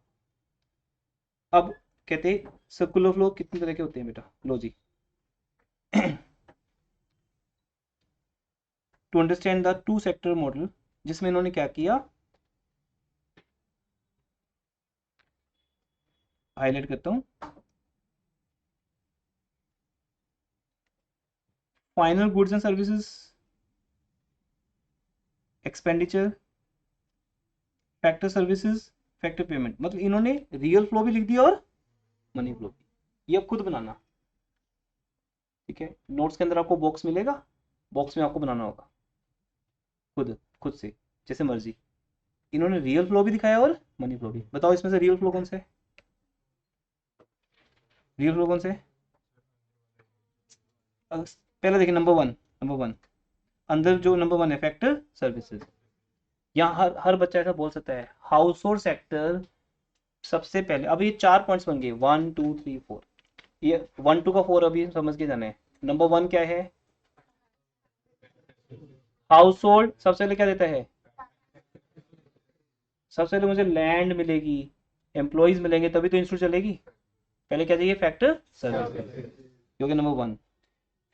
अब कहते हैं सर्कुलर फ्लो कितने तरह के होते हैं बेटा, लो जी। To understand the two sector model, जिसमें इन्होंने क्या किया, हाईलाइट करता हूं, final goods and services, expenditure, factor services, factor payment. मतलब इन्होंने रियल फ्लो भी लिख दिया और मनी फ्लो भी। ये अब खुद बनाना, ठीक है। नोट्स के अंदर आपको बॉक्स मिलेगा, बॉक्स में आपको बनाना होगा खुद, खुद से जैसे मर्जी। इन्होंने रियल फ्लो भी दिखाया और मनी फ्लो भी। बताओ इसमें से रियल फ्लो कौन सा है, रियल फ्लो कौन सा है? पहले देखिए नंबर वन, नंबर वन अंदर जो नंबर वन है फैक्टर सर्विसेज। यहाँ हर बच्चा ऐसा बोल सकता है हाउस होल्ड सेक्टर सबसे पहले। अब ये 4 पॉइंट्स बन गए, 1 2 3 4। ये 1 2 का 4 अभी समझ के जाना है। नंबर वन क्या है, हाउस होल्ड। सबसे पहले क्या देता है, सबसे पहले मुझे लैंड मिलेगी, एम्प्लॉयज मिलेंगे, तभी तो इंस्टीट्यूट चलेगी। पहले क्या चाहिए, फैक्टर सर्विस, जो कि नंबर वन।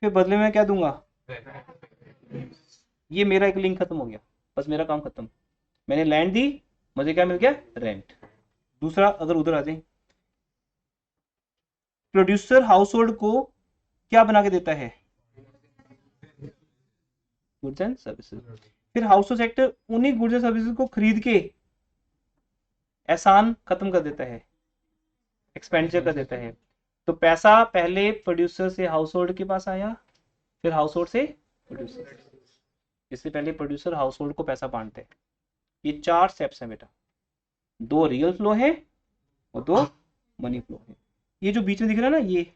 फिर बदले में क्या दूंगा, ये मेरा एक लिंक खत्म हो गया, बस मेरा काम खत्म। मैंने लैंड दी, मुझे क्या मिल गया, रेंट। दूसरा अगर उधर आ जाए, प्रोड्यूसर हाउस होल्ड को क्या बना के देता है, गुड्स एंड सर्विसेज। फिर हाउस होल्ड सेक्टर उन्हीं गुड्स एंड सर्विसेज को खरीद के एहसान खत्म कर देता है, एक्सपेंडिचर कर देता है। तो पैसा पहले प्रोड्यूसर से हाउस होल्ड के पास आया, फिर हाउस होल्ड से प्रोड्यूसर। इससे पहले प्रोड्यूसर हाउस होल्ड को पैसा बांटते हैं। ये 4 स्टेप्स हैं बेटा, 2 रियल फ्लो है और 2 मनी फ्लो है। ये जो बीच में दिख रहा है ना, ये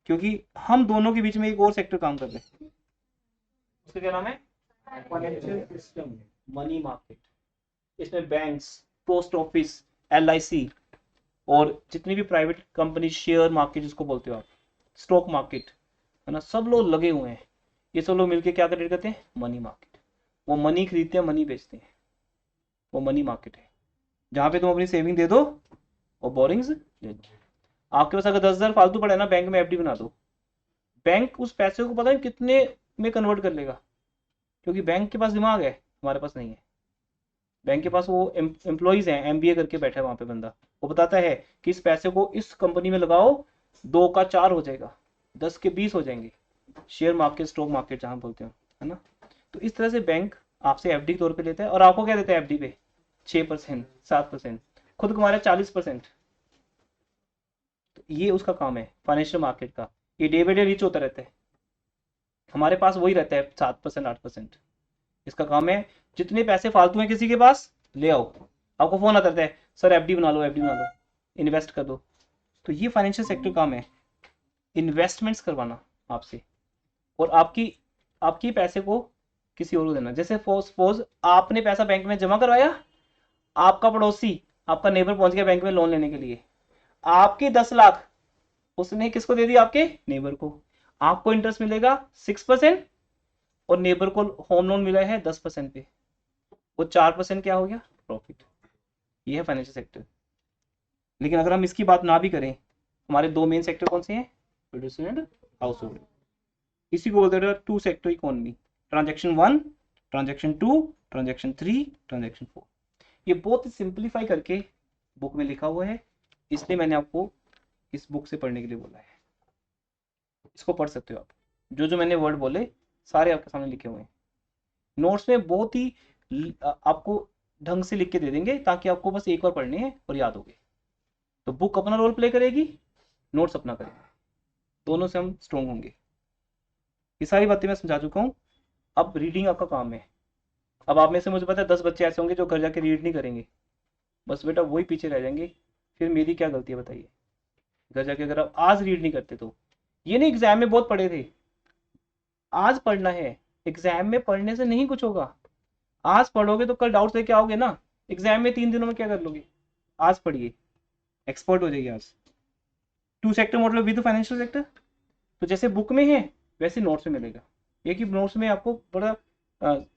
क्योंकि हम दोनों के बीच में एक और सेक्टर काम कर रहे हैं, उसका क्या नाम है, फाइनेंशियल सिस्टम, मनी मार्केट। इसमें बैंक्स, पोस्ट ऑफिस, LIC और जितनी भी प्राइवेट कंपनी, शेयर मार्केट जिसको बोलते हो आप, स्टॉक मार्केट, है ना, सब लोग लगे हुए हैं। ये सब लोग मिलके क्या ट्रेड करते हैं, मनी मार्केट। वो मनी खरीदते हैं, मनी बेचते हैं, वो मनी मार्केट है। जहां पे तुम अपनी सेविंग दे दो और बोरिंग्स ले दो। आपके पास अगर 10,000 फालतू पड़े ना, बैंक में FD बना दो, बैंक उस पैसे को पता है कितने में कन्वर्ट कर लेगा, क्योंकि बैंक के पास दिमाग है, हमारे पास नहीं है। बैंक के पास वो एम्प्लॉयज हैं, MBA करके बैठा है वहां पे बंदा, वो बताता है कि इस पैसे को इस कंपनी में लगाओ, 2 का 4 हो जाएगा, 10 के 20 हो जाएंगे। शेयर मार्केट, स्टॉक मार्केट जहां बोलते हो, है ना। तो इस तरह से बैंक आपसे FD के तौर पे लेता है, और आपको क्या देता है FD पे, 6% 7%, खुद कमा रहा है 40%। तो ये उसका काम है फाइनेंशियल मार्केट का। ये डे बाई डे रीच होता रहता है, हमारे पास वही रहता है 7% 8%। इसका काम है जितने पैसे फालतू हैं किसी के पास ले आओ। आपको फोन आता रहता है, सर FD बना लो, FD बना लो, इन्वेस्ट कर दो। तो ये फाइनेंशियल सेक्टर काम है, इन्वेस्टमेंट्स करवाना आपसे, और आपकी आपकी पैसे को किसी और को देना। जैसे सपोज आपने पैसा बैंक में जमा करवाया, आपका पड़ोसी, आपका नेबर पहुंच गया बैंक में लोन लेने के लिए, आपके 10 लाख उसने किसको दे दिया, आपके नेबर को। आपको इंटरेस्ट मिलेगा 6%, और नेबर को होम लोन मिला है 10% पे, वो 4% क्या हो गया, प्रॉफिट। ये है फाइनेंशियल सेक्टर। लेकिन अगर हम इसकी बात ना भी करें, हमारे 2 मेन सेक्टर कौन से हैं, प्रोड्यूसर एंड हाउस होल्ड। इसी को बोलते हैं 2 sector economy, transaction 1, transaction 2, transaction 3, transaction 4। ये बहुत सिंप्लीफाई करके बुक में लिखा हुआ है, इसलिए मैंने आपको इस बुक से पढ़ने के लिए बोला है। इसको पढ़ सकते हो आप, जो जो मैंने वर्ड बोले सारे आपके सामने लिखे हुए हैं। नोट्स में बहुत ही आपको ढंग से लिख के दे देंगे, ताकि आपको बस एक बार पढ़ने हैं और याद हो गए। तो बुक अपना रोल प्ले करेगी, नोट्स अपना करेंगे, दोनों से हम स्ट्रॉन्ग होंगे। ये सारी बातें मैं समझा चुका हूँ। अब रीडिंग आपका काम है। अब आप में से मुझे पता है 10 बच्चे ऐसे होंगे जो घर जाके रीड नहीं करेंगे, बस बेटा वही पीछे रह जाएंगे। फिर मेरी क्या गलती है बताइए, घर जाके अगर आप आज रीड नहीं करते तो। ये नहीं एग्जाम में बहुत पढ़े थे, आज पढ़ना है। एग्जाम में पढ़ने से नहीं कुछ होगा, आज पढ़ोगे तो कल डाउट्स लेके आओगे ना। एग्जाम में 3 दिनों में क्या कर लोगे, आज पढ़िए, एक्सपर्ट हो जाएगी आज। Two sector model with financial sector, तो जैसे बुक में है वैसे नोट्स में मिलेगा। ये कि नोट्स में आपको बड़ा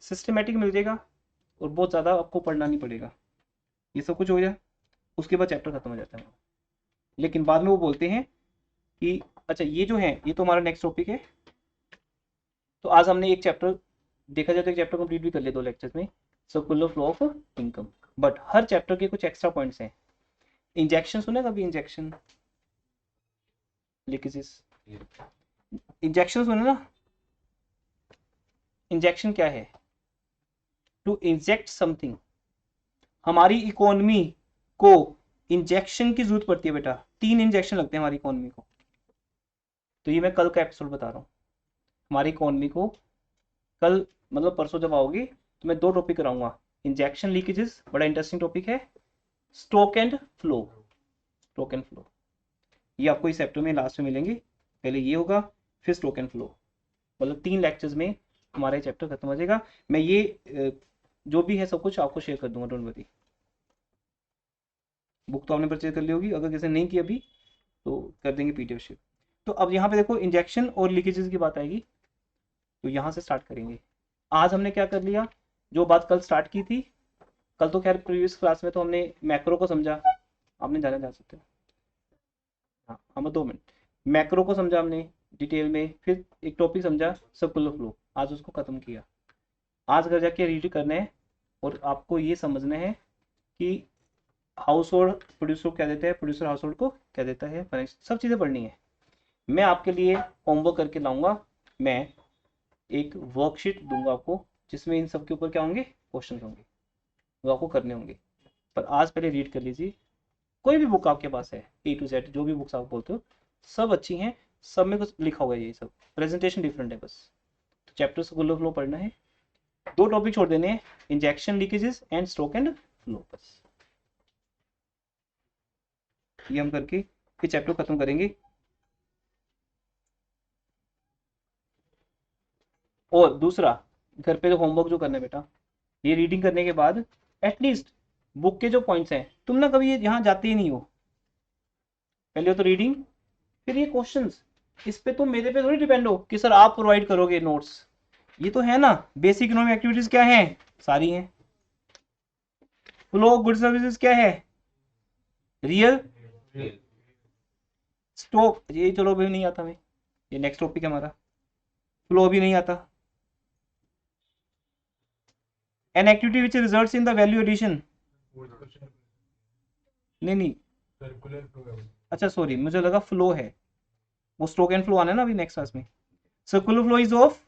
सिस्टमेटिक मिल जाएगा और बहुत ज़्यादा आपको पढ़ना नहीं पड़ेगा। ये सब कुछ हो जाए उसके बाद चैप्टर खत्म हो जाता है। लेकिन बाद में वो बोलते हैं कि अच्छा ये जो है ये तो हमारा नेक्स्ट टॉपिक है। तो आज हमने एक चैप्टर देखा जाए तो एक चैप्टर कंप्लीट भी कर लिया 2 लेक्चर्स में, circular flow of income. But her chapter के कुछ एक्स्ट्रा पॉइंट्स हैं। इंजेक्शन सुना कभी? इंजेक्शन, लीकेजेस, इंजेक्शन सुने ना? इंजेक्शन क्या है? To inject something. हमारी इकोनॉमी को इंजेक्शन की जरूरत पड़ती है बेटा, 3 इंजेक्शन लगते हैं हमारी इकोनॉमी को। तो ये मैं कल का एपिसोड बता रहा हूँ। हमारी इकोनॉमी को कल मतलब परसों जब आओगी तो मैं 2 टॉपिक कराऊंगा। इंजेक्शन लीकेजेस बड़ा इंटरेस्टिंग टॉपिक है, stock and flow. Stock and flow ये आपको इस चैप्टर में लास्ट में मिलेंगे। पहले ये होगा फिर स्टॉक एंड फ्लो, मतलब 3 लेक्चर्स में हमारा चैप्टर खत्म हो जाएगा। मैं ये जो भी है सब कुछ आपको शेयर कर दूंगा, डोंट वरी। बुक तो आपने परचेज कर ली होगी, अगर किसी ने नहीं की अभी तो कर देंगे पीडीएफ शेयर। तो अब यहाँ पे देखो इंजेक्शन और लीकेजेस की बात आएगी, तो यहाँ से स्टार्ट करेंगे। आज हमने क्या कर लिया, जो बात कल स्टार्ट की थी, कल तो खैर प्रीवियस क्लास में तो हमने मैक्रो को समझा, आपने जाना जा सकते हो। हाँ हम 2 मिनट मैक्रो को समझा हमने डिटेल में, फिर एक टॉपिक समझा सर्कुलर फ्लो, आज उसको खत्म किया। आज घर जाके रीड करना है और आपको ये समझना है कि हाउस होल्ड प्रोड्यूसर को क्या देता है, प्रोड्यूसर हाउस होल्ड को क्या देता है, सब चीज़ें पढ़नी है। मैं आपके लिए होमवर्क करके लाऊंगा, मैं एक वर्कशीट दूंगा आपको जिसमें इन सब के ऊपर क्या होंगे, क्वेश्चन होंगे, वो आपको करने होंगे। पर आज पहले रीड कर लीजिए। कोई भी बुक आपके पास है A to Z, जो भी बुक्स आप बोलते हो सब अच्छी हैं, सब में कुछ लिखा हुआ है, ये सब प्रेजेंटेशन डिफरेंट है बस। तो चैप्टर सर्कुलर फ्लो पढ़ना है, 2 टॉपिक छोड़ देने हैं, injection leakages and stock and flow, बस ये हम करके फिर चैप्टर खत्म करेंगे। और दूसरा, घर पे जो होमवर्क जो करना है बेटा, ये रीडिंग करने के बाद एटलीस्ट बुक के जो पॉइंट्स हैं, तुम ना कभी यहाँ जाते ही नहीं हो, पहले हो तो रीडिंग फिर ये क्वेश्चंस, इस पे तुम मेरे पे थोड़ी डिपेंड हो कि सर आप प्रोवाइड करोगे नोट्स। ये तो है ना, बेसिक इकोनॉमिक एक्टिविटीज क्या है, सारी हैं। फ्लो ऑफ गुड सर्विसेज क्या है, रियल स्टॉक, ये चलो भी नहीं आता मैं, ये नेक्स्ट टॉपिक है हमारा। फ्लो भी नहीं आता। An activity which results in the value addition, नहीं अच्छा सॉरी मुझे लगा फ्लो है, वो स्टॉक एंड फ्लो आना है ना अभी नेक्स्ट क्लास में। Circular flow is of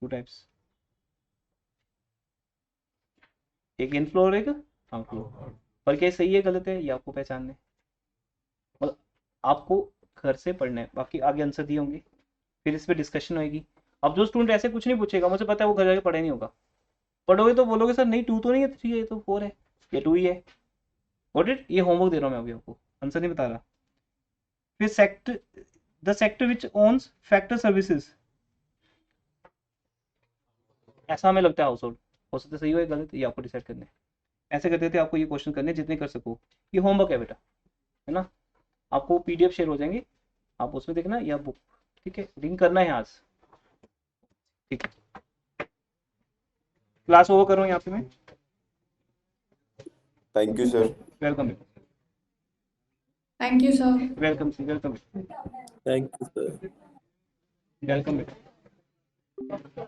2 types, एक इनफ्लो और एक आउटफ्लो। पर क्या सही है गलत है ये आपको पहचानना है, मतलब आपको घर से पढ़ना है, बाकी आगे आंसर दिए होंगे फिर इस पर डिस्कशन होगी। अब जो स्टूडेंट ऐसे कुछ नहीं पूछेगा, मुझे पता है वो घर जाके पढ़े नहीं होगा, पढ़ोगे तो बोलोगे सर नहीं 2 तो नहीं है 3 है, ये तो 4 है, ये 2 ही है। गॉट इट, ये होमवर्क दे रहा हूँ मैं अभी आपको, आंसर नहीं बता रहा। फिर sector, the sector which owns factor services, ऐसा हमें लगता है हाउस होल्ड, हो सकता है सही हो या गलत, ये आपको डिसाइड करना है। ऐसे करते थे आपको ये क्वेश्चन करने जितने कर सको, ये होमवर्क है बेटा, है ना। आपको पीडीएफ शेयर हो जाएंगे, आप उसमें देखना या बुक, ठीक है, लिंक करना है आज, ठीक है। क्लास ओवर करो यहाँ पे मैं, Thank you, sir. Welcome Thank you, sir. Welcome welcome Thank you, sir. Welcome बेटा।